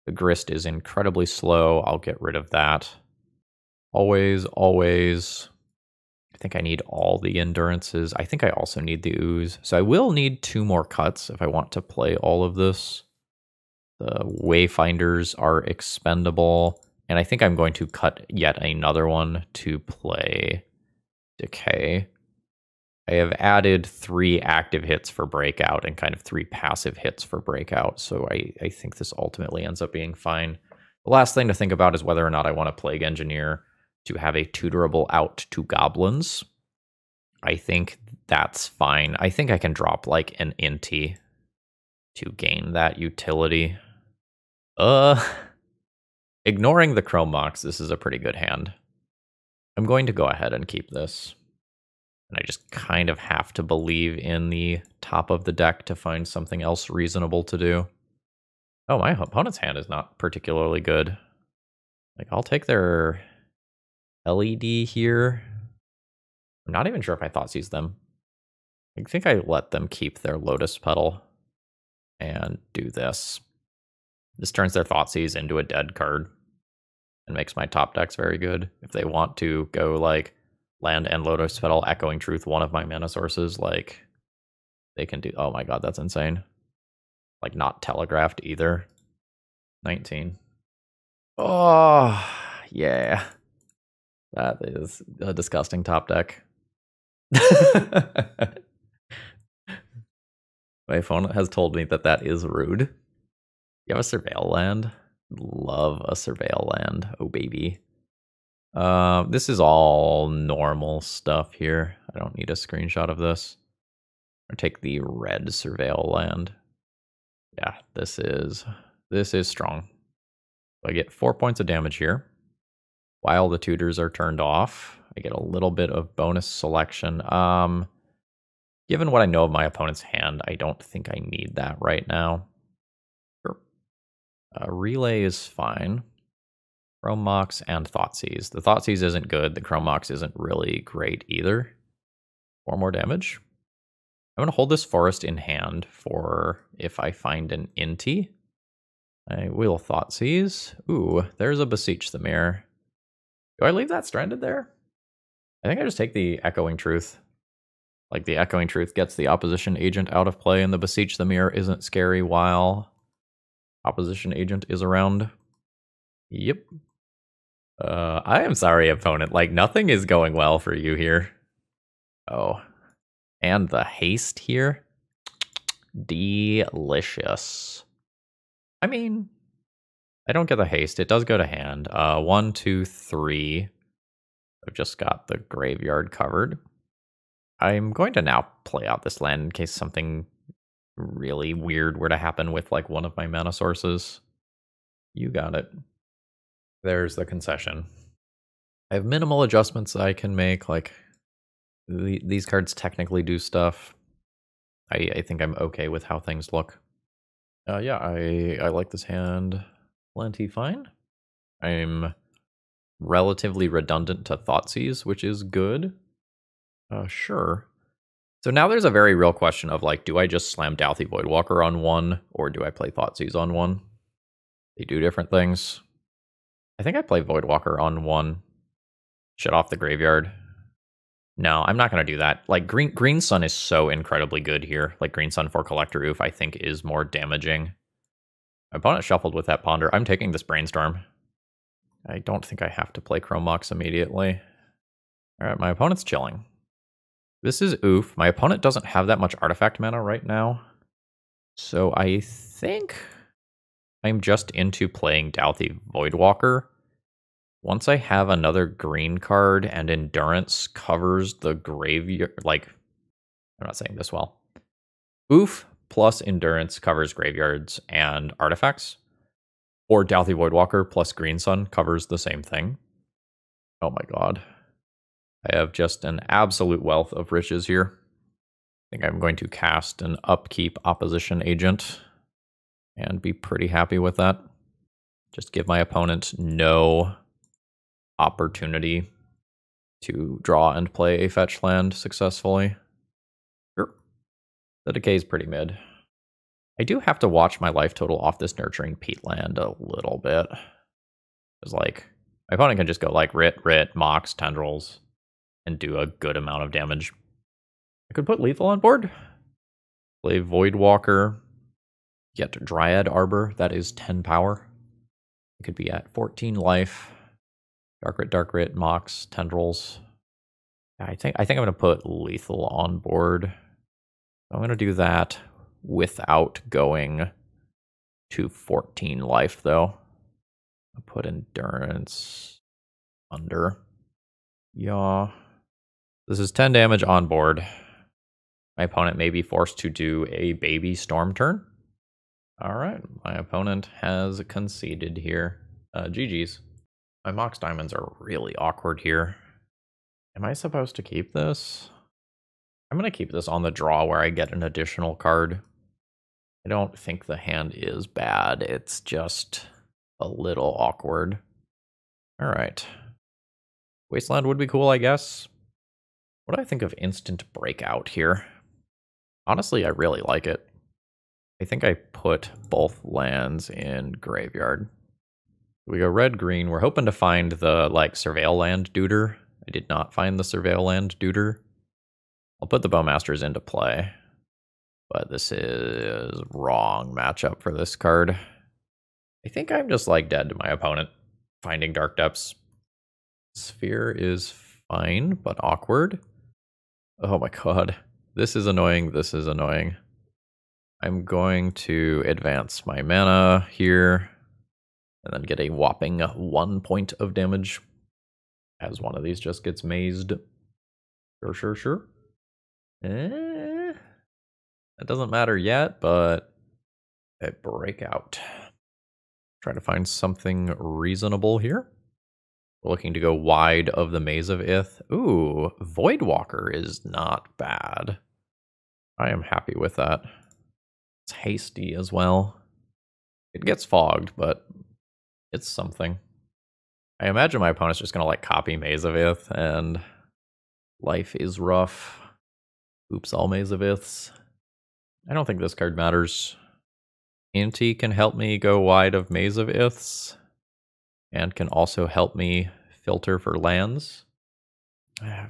The Grist is incredibly slow. I'll get rid of that. Always, always. I think I need all the endurances. I think I also need the ooze. So I will need 2 more cuts if I want to play all of this. The Wayfinders are expendable. And I think I'm going to cut yet another one to play Decay. I have added 3 active hits for Breakout and kind of 3 passive hits for Breakout. So I think this ultimately ends up being fine. The last thing to think about is whether or not I want to Plague Engineer to have a tutorable out to goblins. I think that's fine. I think I can drop like an Inti to gain that utility. Ignoring the Chrome Mox, this is a pretty good hand. I'm going to go ahead and keep this. And I just kind of have to believe in the top of the deck to find something else reasonable to do. Oh, my opponent's hand is not particularly good. Like, I'll take their LED here. I'm not even sure if I Thoughtseize them. I think I let them keep their Lotus Petal and do this. This turns their Thoughtseize into a dead card and makes my top decks very good. If they want to go like land and Lotus Petal, Echoing Truth, one of my mana sources, like they can do. Oh my god, that's insane. Like not telegraphed either. 19. Oh, yeah. That is a disgusting top deck. My phone has told me that that is rude. You have a Surveil land? Love a Surveil land. Oh, baby. This is all normal stuff here. I don't need a screenshot of this. I'll take the red Surveil land. Yeah, this is strong. So I get 4 points of damage here. While the tutors are turned off, I get a little bit of bonus selection. Given what I know of my opponent's hand, I don't think I need that right now. Sure. Relay is fine. Chrome Mox and Thoughtseize. The Thoughtseize isn't good. The Chrome Mox isn't really great either. 4 more damage. I'm going to hold this forest in hand for if I find an Inti. I will Thoughtseize. Ooh, there's a Beseech the Mirror. Do I leave that stranded there? I think I just take the Echoing Truth. Like the Echoing Truth gets the opposition agent out of play, and the Beseech the Mirror isn't scary while opposition agent is around. Yep. I am sorry, opponent. Like, nothing is going well for you here. Oh. And the haste here. Delicious. I mean, I don't get the haste. It does go to hand. 1, 2, 3. I've just got the graveyard covered. I'm going to now play out this land in case something really weird were to happen with like one of my mana sources. You got it. There's the concession. I have minimal adjustments I can make. Like these cards technically do stuff. I think I'm okay with how things look. Yeah, I like this hand plenty fine. I'm relatively redundant to Thoughtseize, which is good. Sure. So now there's a very real question of like, do I just slam Dauthi Voidwalker on one, or do I play Thoughtseize on one? They do different things. I think I play Voidwalker on one. Shut off the graveyard. No, I'm not going to do that. Like, Green Sun is so incredibly good here. Like, Green Sun for Collector Ouphe, I think, is more damaging. My opponent shuffled with that Ponder. I'm taking this Brainstorm. I don't think I have to play Chrome Mox immediately. All right, my opponent's chilling. This is Ouphe. My opponent doesn't have that much artifact mana right now. So I think I'm just into playing Dauthi Voidwalker. Once I have another green card and Endurance covers the graveyard, like, I'm not saying this well. Ouphe plus Endurance covers graveyards and artifacts. Or Dauthi Voidwalker plus Green Sun covers the same thing. Oh my god. I have just an absolute wealth of riches here. I think I'm going to cast an Upkeep Opposition Agent and be pretty happy with that. Just give my opponent no opportunity to draw and play a fetch land successfully. Sure. The decay is pretty mid. I do have to watch my life total off this Nurturing Peatland a little bit. Because, like, my opponent can just go, like, Rit, Mox, Tendrils, and do a good amount of damage. I could put Lethal on board. Play Voidwalker. Get Dryad Arbor. That is 10 power. It could be at 14 life. Dark Rit, Mox, Tendrils. I think I'm going to put Lethal on board. I'm going to do that without going to 14 life, though. I'll put Endurance under. Yeah. This is 10 damage on board. My opponent may be forced to do a baby storm turn. All right. My opponent has conceded here. GG's. My Mox Diamonds are really awkward here. Am I supposed to keep this? I'm going to keep this on the draw where I get an additional card. I don't think the hand is bad. It's just a little awkward. All right. Wasteland would be cool, I guess. What do I think of Instant Breakout here? Honestly, I really like it. I think I put both lands in graveyard. We go red-green. We're hoping to find the, like, Surveil Land Duder. I did not find the Surveil Land Duder. I'll put the Bowmasters into play. But this is wrong matchup for this card. I think I'm just, like, dead to my opponent. Finding Dark Depths. Sphere is fine, but awkward. Oh my god. This is annoying. This is annoying. I'm going to advance my mana here. And then get a whopping 1 point of damage. As one of these just gets mazed. Sure. That doesn't matter yet, but a breakout. Try to find something reasonable here. We're looking to go wide of the Maze of Ith. Ooh, Voidwalker is not bad. I am happy with that. It's hasty as well. It gets fogged, but it's something. I imagine my opponent's just gonna like copy Maze of Ith, and life is rough. Oops, all Maze of Iths. I don't think this card matters. Inti can help me go wide of Maze of Iths, and can also help me filter for lands.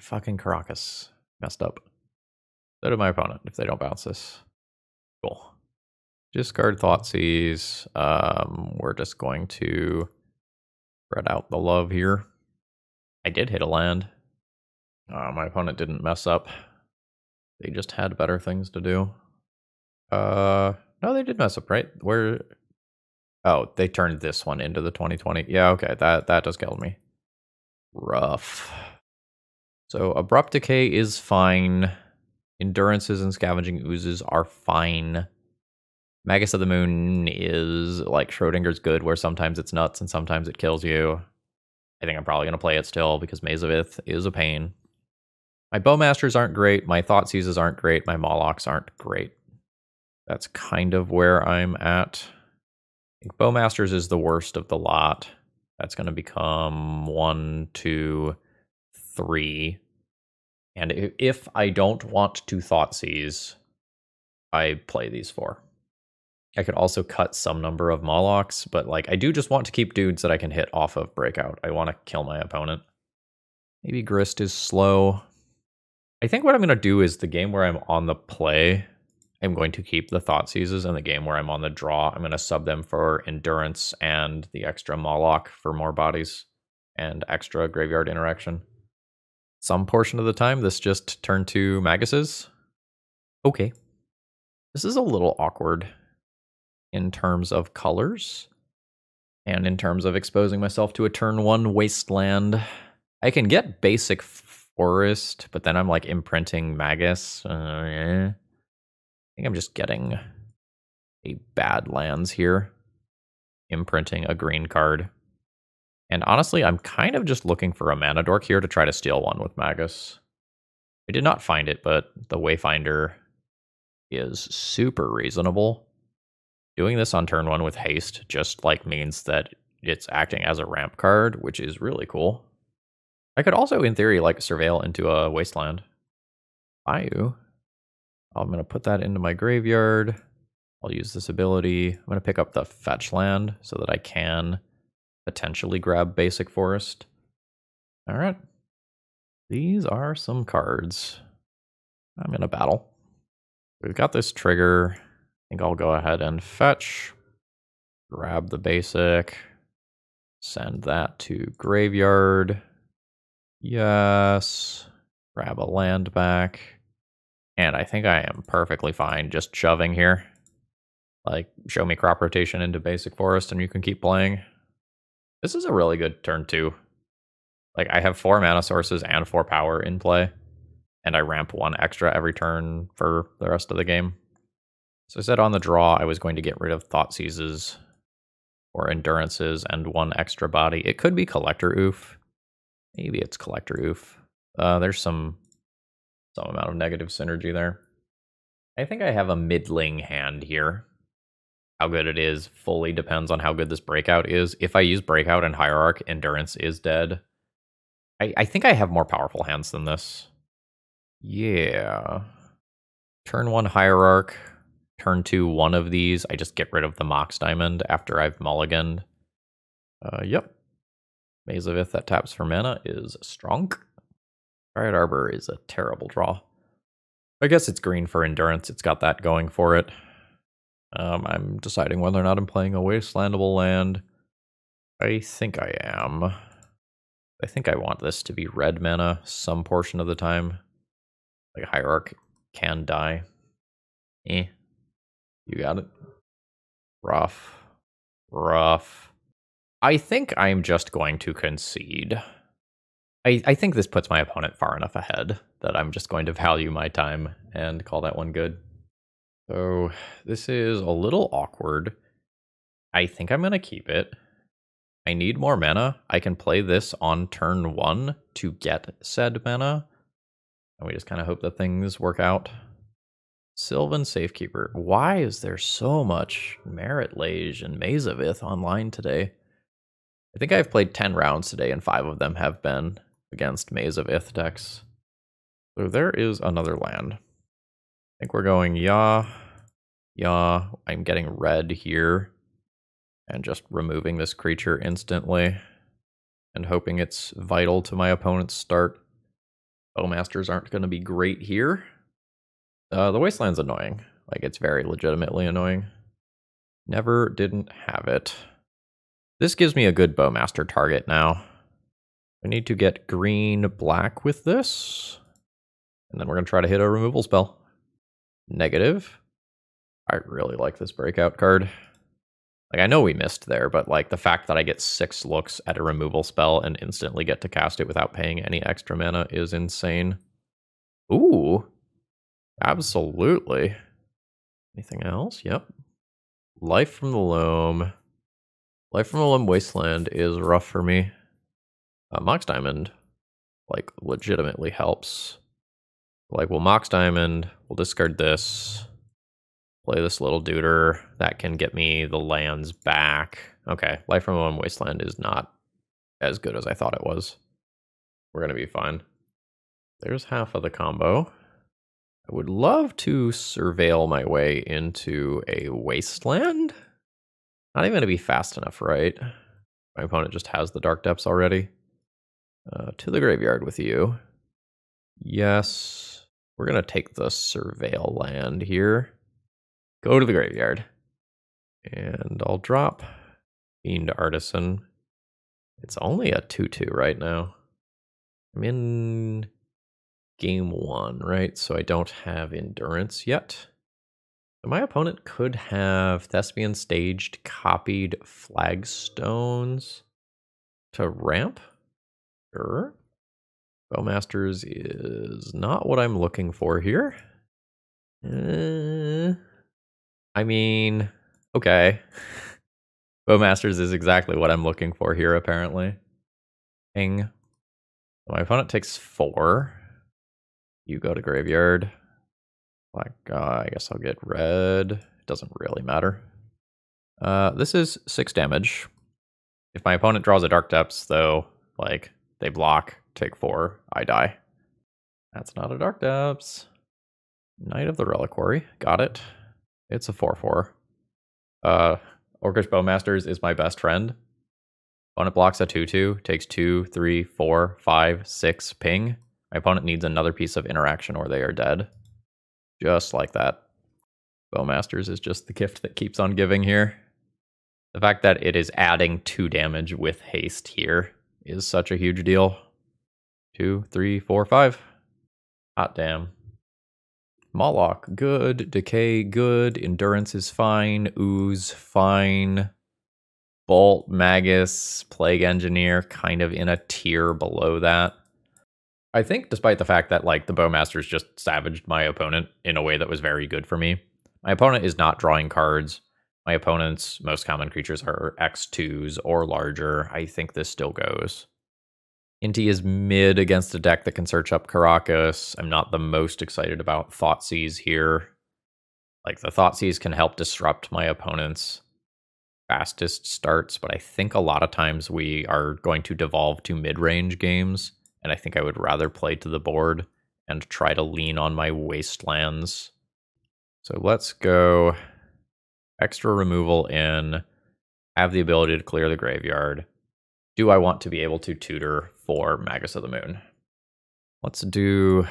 Fucking Caracas. Messed up. So did my opponent if they don't bounce this. Cool. Discard Thoughtseize. We're just going to Spread out the love here. I did hit a land. My opponent didn't mess up. They just had better things to do. No, they did mess up, right? Where? Oh, they turned this one into the 2020. Yeah, okay, that just killed me. Rough. So Abrupt Decay is fine. Endurances and Scavenging Oozes are fine. Magus of the Moon is like Schrodinger's good, where sometimes it's nuts and sometimes it kills you. I think I'm probably going to play it still because Maze of Ith is a pain. My Bowmasters aren't great. My Thoughtseizes aren't great. My Molochs aren't great. That's kind of where I'm at. I think Bowmasters is the worst of the lot. That's going to become 1, 2, 3. And if I don't want to Thoughtseize, I play these 4. I could also cut some number of Molochs, but like I do just want to keep dudes that I can hit off of Breakout. I want to kill my opponent. Maybe Grist is slow. I think what I'm going to do is the game where I'm on the play, I'm going to keep the Thoughtseizes, and the game where I'm on the draw, I'm going to sub them for Endurance and the extra Moloch for more bodies and extra graveyard interaction. Some portion of the time, this just turn 2 Maguses. Okay. This is a little awkward in terms of colors and in terms of exposing myself to a turn 1 Wasteland. I can get basic Forest, but then I'm like imprinting Magus. I think I'm just getting a bad lands here. Imprinting a green card. And honestly, I'm kind of just looking for a mana dork here to try to steal one with Magus. I did not find it, but the Wayfinder is super reasonable. Doing this on turn 1 with haste just like means that it's acting as a ramp card, which is really cool. I could also, in theory, like surveil into a wasteland. Bayou. I'm going to put that into my graveyard. I'll use this ability. I'm going to pick up the fetch land so that I can potentially grab basic forest. All right. These are some cards. I'm going to battle. We've got this trigger. I think I'll go ahead and fetch. Grab the basic. Send that to graveyard. Yes. Grab a land back. And I think I am perfectly fine just shoving here. Like, show me crop rotation into basic forest and you can keep playing. This is a really good turn 2. Like, I have 4 mana sources and 4 power in play. And I ramp 1 extra every turn for the rest of the game. So I said on the draw I was going to get rid of Thoughtseizes or Endurances and 1 extra body. It could be Collector Ouphe. Maybe it's Collector Ouphe. There's some amount of negative synergy there. I think I have a middling hand here. How good it is fully depends on how good this breakout is. If I use breakout and hierarch, endurance is dead. I think I have more powerful hands than this. Yeah. Turn 1 hierarch. Turn 2 one of these. I just get rid of the Mox Diamond after I've mulliganed. Yep. Maze of Ith that taps for mana is strong. Riot Arbor is a terrible draw. I guess it's green for endurance. It's got that going for it. I'm deciding whether or not I'm playing a wastelandable land. I think I am. I think I want this to be red mana some portion of the time. Like hierarch can die. You got it. Rough. Rough. I think I'm just going to concede. I think this puts my opponent far enough ahead that I'm just going to value my time and call that one good. So this is a little awkward. I think I'm going to keep it. I need more mana. I can play this on turn 1 to get said mana. And we just kind of hope that things work out. Sylvan Safekeeper. Why is there so much Merit Lage and Maze of Ith online today? I think I've played 10 rounds today and 5 of them have been against Maze of Ith decks. So there is another land. I think we're going yeah. I'm getting red here. And just removing this creature instantly. And hoping it's vital to my opponent's start. Bowmasters aren't going to be great here. The Wasteland's annoying. Like, it's very legitimately annoying. Never didn't have it. This gives me a good Bowmaster target now. I need to get green-black with this. And then we're going to try to hit a removal spell. Negative. I really like this breakout card. Like, I know we missed there, but like the fact that I get 6 looks at a removal spell and instantly get to cast it without paying any extra mana is insane. Ooh. Absolutely. Anything else? Yep. Life from the Loam. Life from the Loam Wasteland is rough for me. Mox Diamond, like, legitimately helps. Like, we'll Mox Diamond, we'll discard this, play this little duder. That can get me the lands back. Okay, Life from the Loam Wasteland is not as good as I thought it was. We're going to be fine. There's half of the combo. I would love to surveil my way into a Wasteland. Not even going to be fast enough, right? My opponent just has the Dark Depths already. To the graveyard with you. Yes. We're going to take the Surveil land here. Go to the graveyard. And I'll drop Fiend Artisan. It's only a 2/2 right now. I'm in game 1, right? So I don't have Endurance yet. My opponent could have Thespian Staged copied Flagstones to ramp. Sure. Bowmasters is not what I'm looking for here. I mean, okay. Bowmasters is exactly what I'm looking for here, apparently. Ping. My opponent takes 4. You go to graveyard. Black guy, I guess I'll get red. It doesn't really matter. This is 6 damage. If my opponent draws a Dark Depths, though, like, they block, take 4, I die. That's not a Dark Depths. Knight of the Reliquary, got it. It's a 4/4. Orcish Bowmasters is my best friend. Opponent blocks a 2/2, takes 2, 3, 4, 5, 6, ping. My opponent needs another piece of interaction or they are dead. Just like that. Bowmasters is just the gift that keeps on giving here. The fact that it is adding 2 damage with haste here is such a huge deal. 2, 3, 4, 5. Hot damn. Moloch, good. Decay, good. Endurance is fine. Ooze, fine. Bolt, Magus, Plague Engineer, kind of in a tier below that. I think despite the fact that, like, the Bowmasters just savaged my opponent in a way that was very good for me. My opponent is not drawing cards. My opponent's most common creatures are X2s or larger. I think this still goes. Inti is mid against a deck that can search up Karakas. I'm not the most excited about Thoughtseize here. Like, the Thoughtseize can help disrupt my opponent's fastest starts, but I think a lot of times we are going to devolve to mid-range games, and I think I would rather play to the board and try to lean on my wastelands. So let's go extra removal in, have the ability to clear the graveyard. Do I want to be able to tutor for Magus of the Moon? Let's do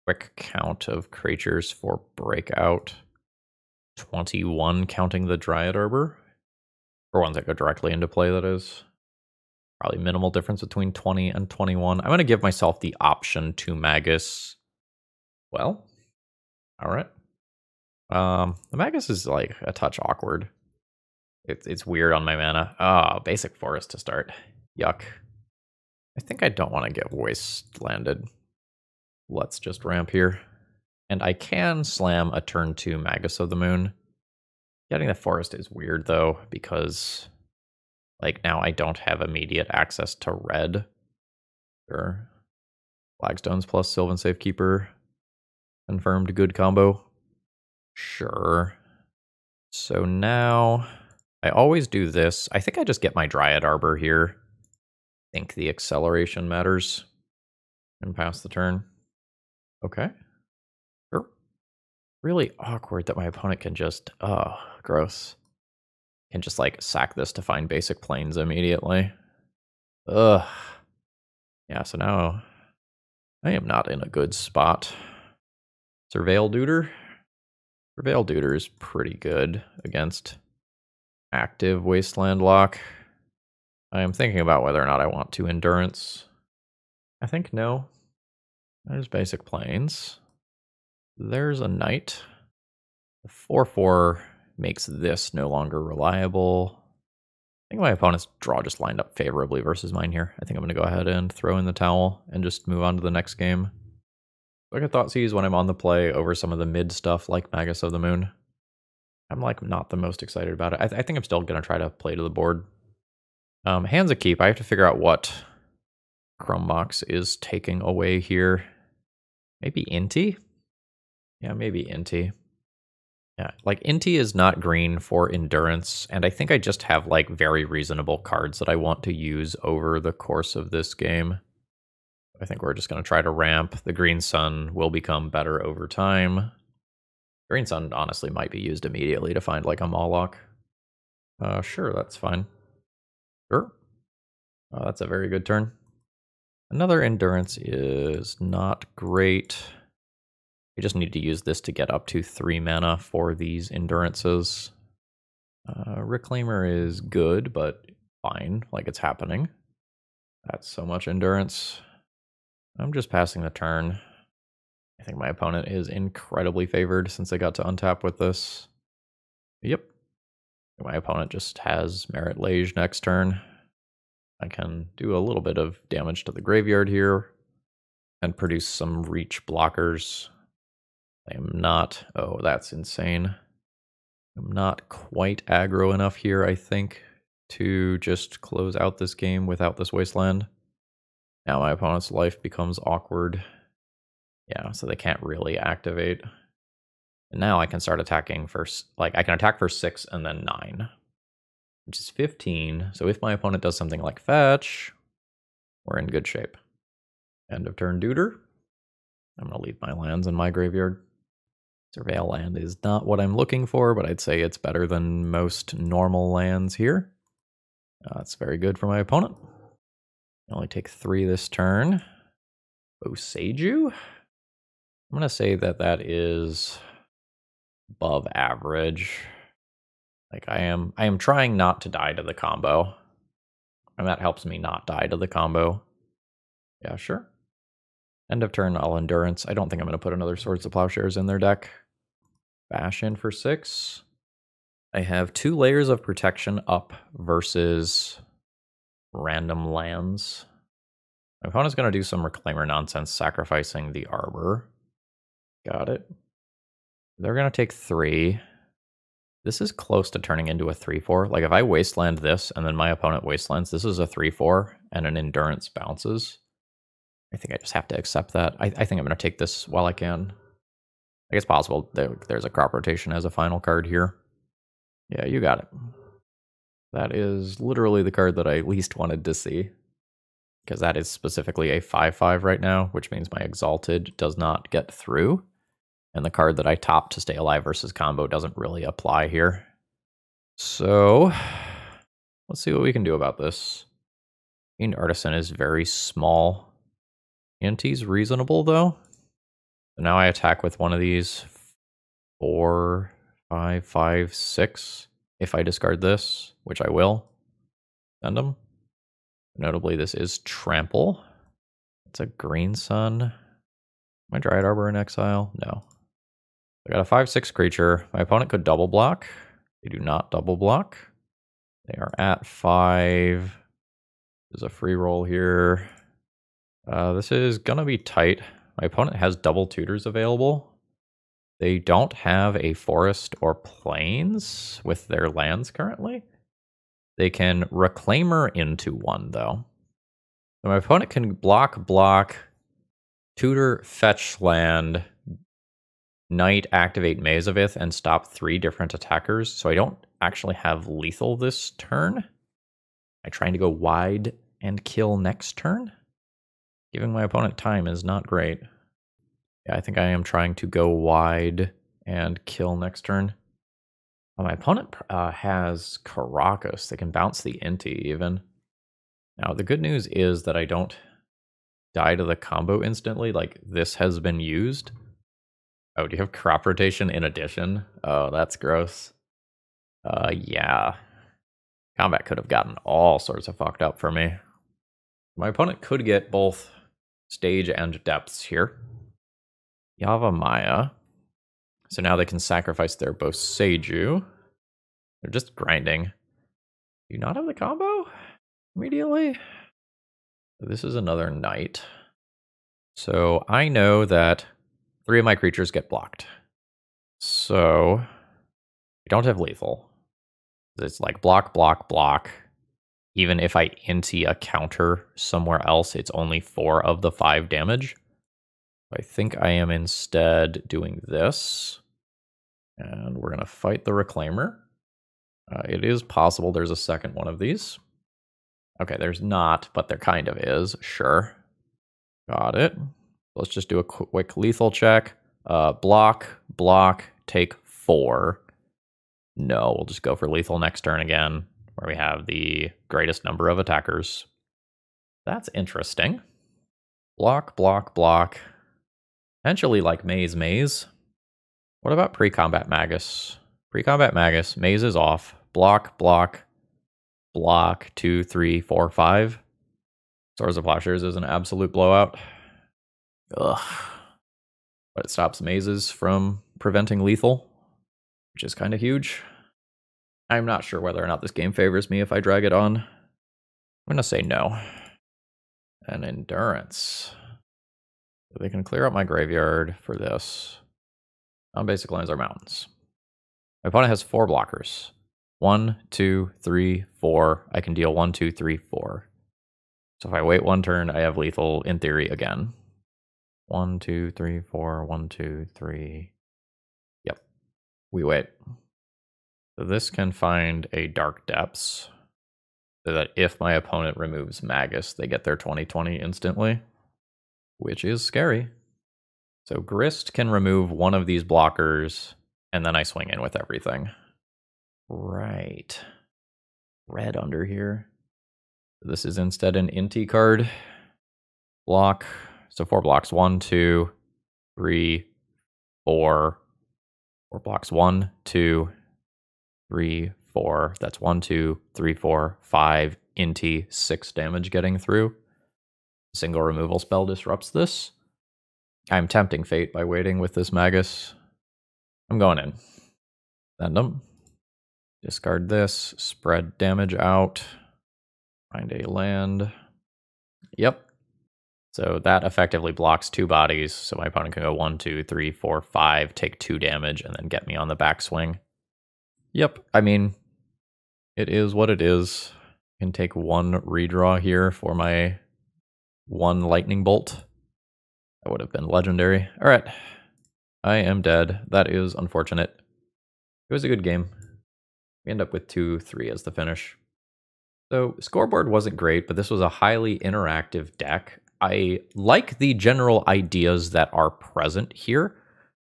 quick count of creatures for Breakout. 21 counting the Dryad Arbor. For ones that go directly into play, that is. Probably minimal difference between 20 and 21. I'm going to give myself the option to Magus. Well, all right. The Magus is like a touch awkward. It's weird on my mana. Ah, Basic Forest to start. Yuck. I think I don't want to get Wastelanded. Let's just ramp here. And I can slam a turn 2 Magus of the Moon. Getting the Forest is weird, though, because, like, now I don't have immediate access to red. Sure. Flagstones plus Sylvan Safekeeper. Confirmed good combo. Sure. So now I always do this. I think I just get my Dryad Arbor here. I think the acceleration matters. And pass the turn. Okay. Sure. Really awkward that my opponent can just, oh, gross. Can just, like, sack this to find basic planes immediately. Ugh. Yeah, so now I am not in a good spot. Surveil Duder. Surveil Duder is pretty good against active Wasteland Lock. I am thinking about whether or not I want to endurance. I think no. There's basic planes. There's a knight. The 4/4 makes this no longer reliable. I think my opponent's draw just lined up favorably versus mine here. I think I'm going to go ahead and throw in the towel and just move on to the next game. Like I thought sees when I'm on the play over some of the mid stuff like Magus of the Moon. I'm like not the most excited about it. I think I'm still going to try to play to the board. Hands a keep. I have to figure out what Chromebox is taking away here. Maybe Inti? Yeah, maybe Inti. Yeah, like Inti is not green for endurance, and I think I just have like very reasonable cards that I want to use over the course of this game. I think we're just going to try to ramp. The Green Sun will become better over time. Green Sun honestly might be used immediately to find like a Moloch. Sure, that's fine. Sure. That's a very good turn. Another endurance is not great. We just need to use this to get up to 3 mana for these endurances. Reclaimer is good, but fine, like it's happening. That's so much endurance. I'm just passing the turn. I think my opponent is incredibly favored since they got to untap with this. Yep. My opponent just has Merit Lage next turn. I can do a little bit of damage to the graveyard here and produce some reach blockers. I am not... Oh, that's insane. I'm not quite aggro enough here, I think, to just close out this game without this Wasteland. Now my opponent's life becomes awkward. Yeah, so they can't really activate. And now I can start attacking first. Like, I can attack for 6 and then 9, which is 15. So if my opponent does something like fetch, we're in good shape. End of turn Deuter. I'm going to leave my lands in my graveyard. Surveil land is not what I'm looking for, but I'd say it's better than most normal lands here. That's very good for my opponent. I only take 3 this turn. Boseiju? I'm going to say that that is above average. Like I am trying not to die to the combo. And that helps me not die to the combo. Yeah, sure. End of turn, I'll endurance. I don't think I'm going to put another Swords to Plowshares in their deck. Bash in for 6. I have 2 layers of protection up versus random lands. My opponent's going to do some Reclaimer nonsense, sacrificing the Arbor. Got it. They're going to take 3. This is close to turning into a 3/4. Like if I Wasteland this and then my opponent Wastelands, this is a 3/4 and an endurance bounces. I think I just have to accept that. I think I'm going to take this while I can. I guess possible there's a crop rotation as a final card here. Yeah, you got it. That is literally the card that I least wanted to see. Because that is specifically a 5/5 right now, which means my Exalted does not get through. And the card that I top to stay alive versus combo doesn't really apply here. So, let's see what we can do about this. Fiend Artisan is very small. Inti's reasonable, though. So now I attack with one of these. 4, 5, 5, 6. If I discard this, which I will. Send them. Notably, this is Trample. It's a Green Sun. My Dryad Arbor in exile? No. I got a 5/6 creature. My opponent could double block. They do not double block. They are at 5. There's a free roll here. This is gonna be tight. My opponent has double tutors available. They don't have a forest or plains with their lands currently. They can Reclaimer into 1, though. So my opponent can block, tutor, fetch land, Knight, activate Mazavith, and stop 3 different attackers. So I don't actually have lethal this turn. I'm trying to go wide and kill next turn. Giving my opponent time is not great. Yeah, I think I am trying to go wide and kill next turn. My opponent has Karakas. They can bounce the Inti even. Now, the good news is that I don't die to the combo instantly. Like, this has been used. Oh, do you have crop rotation in addition? Oh, that's gross. Yeah. Combat could have gotten all sorts of fucked up for me. My opponent could get both stage and depths here. Yavimaya. So now they can sacrifice their Boseiju. They're just grinding. Do you not have the combo immediately? This is another knight. So I know that 3 of my creatures get blocked. So I don't have lethal. It's like block, block, block. Even if I Inti a counter somewhere else, it's only 4 of the 5 damage. I think I am instead doing this. And we're going to fight the Reclaimer. It is possible there's a second one of these. Okay, there's not, but there kind of is. Sure. Got it. Let's just do a quick lethal check. Block, block, take 4. No, we'll just go for lethal next turn again, where we have the greatest number of attackers. That's interesting. Block, block, block. Potentially like Maze, Maze. What about pre-combat Magus? Pre-combat Magus, Maze is off. Block, block, block, 2, 3, 4, 5. Swords of Plowshares is an absolute blowout. Ugh. But it stops mazes from preventing lethal, which is kind of huge. I'm not sure whether or not this game favors me if I drag it on. I'm going to say no. And Endurance. They can clear up my graveyard for this. Non-basic lands are mountains. My opponent has 4 blockers. 1, 2, 3, 4. I can deal 1, 2, 3, 4. So if I wait 1 turn, I have lethal in theory again. 1, 2, 3, 4. 1, 2, 3. Yep. We wait. So this can find a Dark Depths. So that if my opponent removes Magus, they get their 20/20 instantly. Which is scary. So Grist can remove one of these blockers, and then I swing in with everything. Right. Red under here. This is instead an Inti card. Block. So 4 blocks. 1, 2, 3, 4. 4 blocks. 1, 2, 3, 4. That's 1, 2, 3, 4, 5. Inti, 6 damage getting through. Single removal spell disrupts this. I'm tempting fate by waiting with this Magus. I'm going in. Send them. Discard this. Spread damage out. Find a land. Yep. So that effectively blocks 2 bodies. So my opponent can go 1, 2, 3, 4, 5, take 2 damage, and then get me on the backswing. Yep. I mean, it is what it is. I can take 1 redraw here for my 1 lightning bolt. That would have been legendary. All right. I am dead. That is unfortunate. It was a good game. We end up with 2-3 as the finish. So scoreboard wasn't great, but this was a highly interactive deck. I like the general ideas that are present here.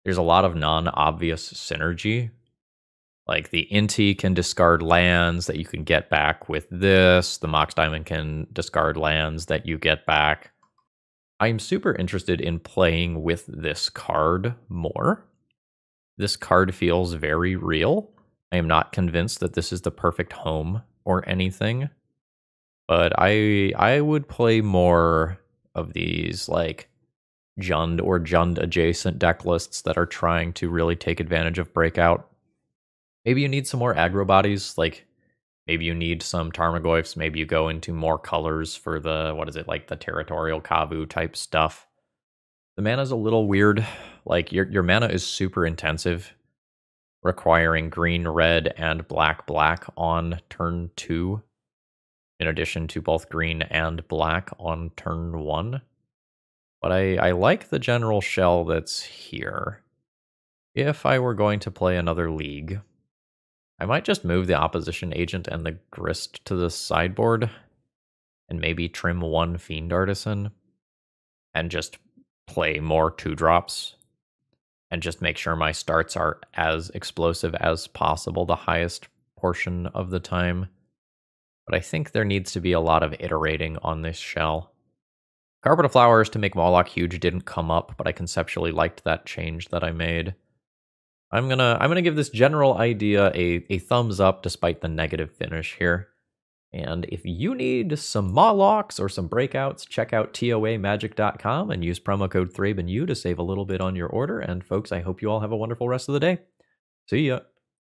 There's a lot of non-obvious synergy. Like the Inti can discard lands that you can get back with this. The Mox Diamond can discard lands that you get back. I'm super interested in playing with this card more. This card feels very real. I am not convinced that this is the perfect home or anything, but I would play more of these like Jund or Jund adjacent deck lists that are trying to really take advantage of Breakout. Maybe you need some more aggro bodies, like maybe you need some Tarmogoyfs, maybe you go into more colors for the, what is it, like the Territorial Kavu type stuff. The mana's a little weird. Like your mana is super intensive, requiring green, red, and black, black on turn 2, in addition to both green and black on turn 1. But I like the general shell that's here. If I were going to play another league, I might just move the opposition agent and the Grist to the sideboard, and maybe trim 1 Fiend Artisan, and just play more 2-drops. And just make sure my starts are as explosive as possible the highest portion of the time. But I think there needs to be a lot of iterating on this shell. Carpet of Flowers to make Moloch huge didn't come up, but I conceptually liked that change that I made. I'm gonna give this general idea a thumbs up despite the negative finish here. And if you need some Mawlocks or some breakouts, check out toamagic.com and use promo code ThrabenU to save a little bit on your order. And folks, I hope you all have a wonderful rest of the day. See ya.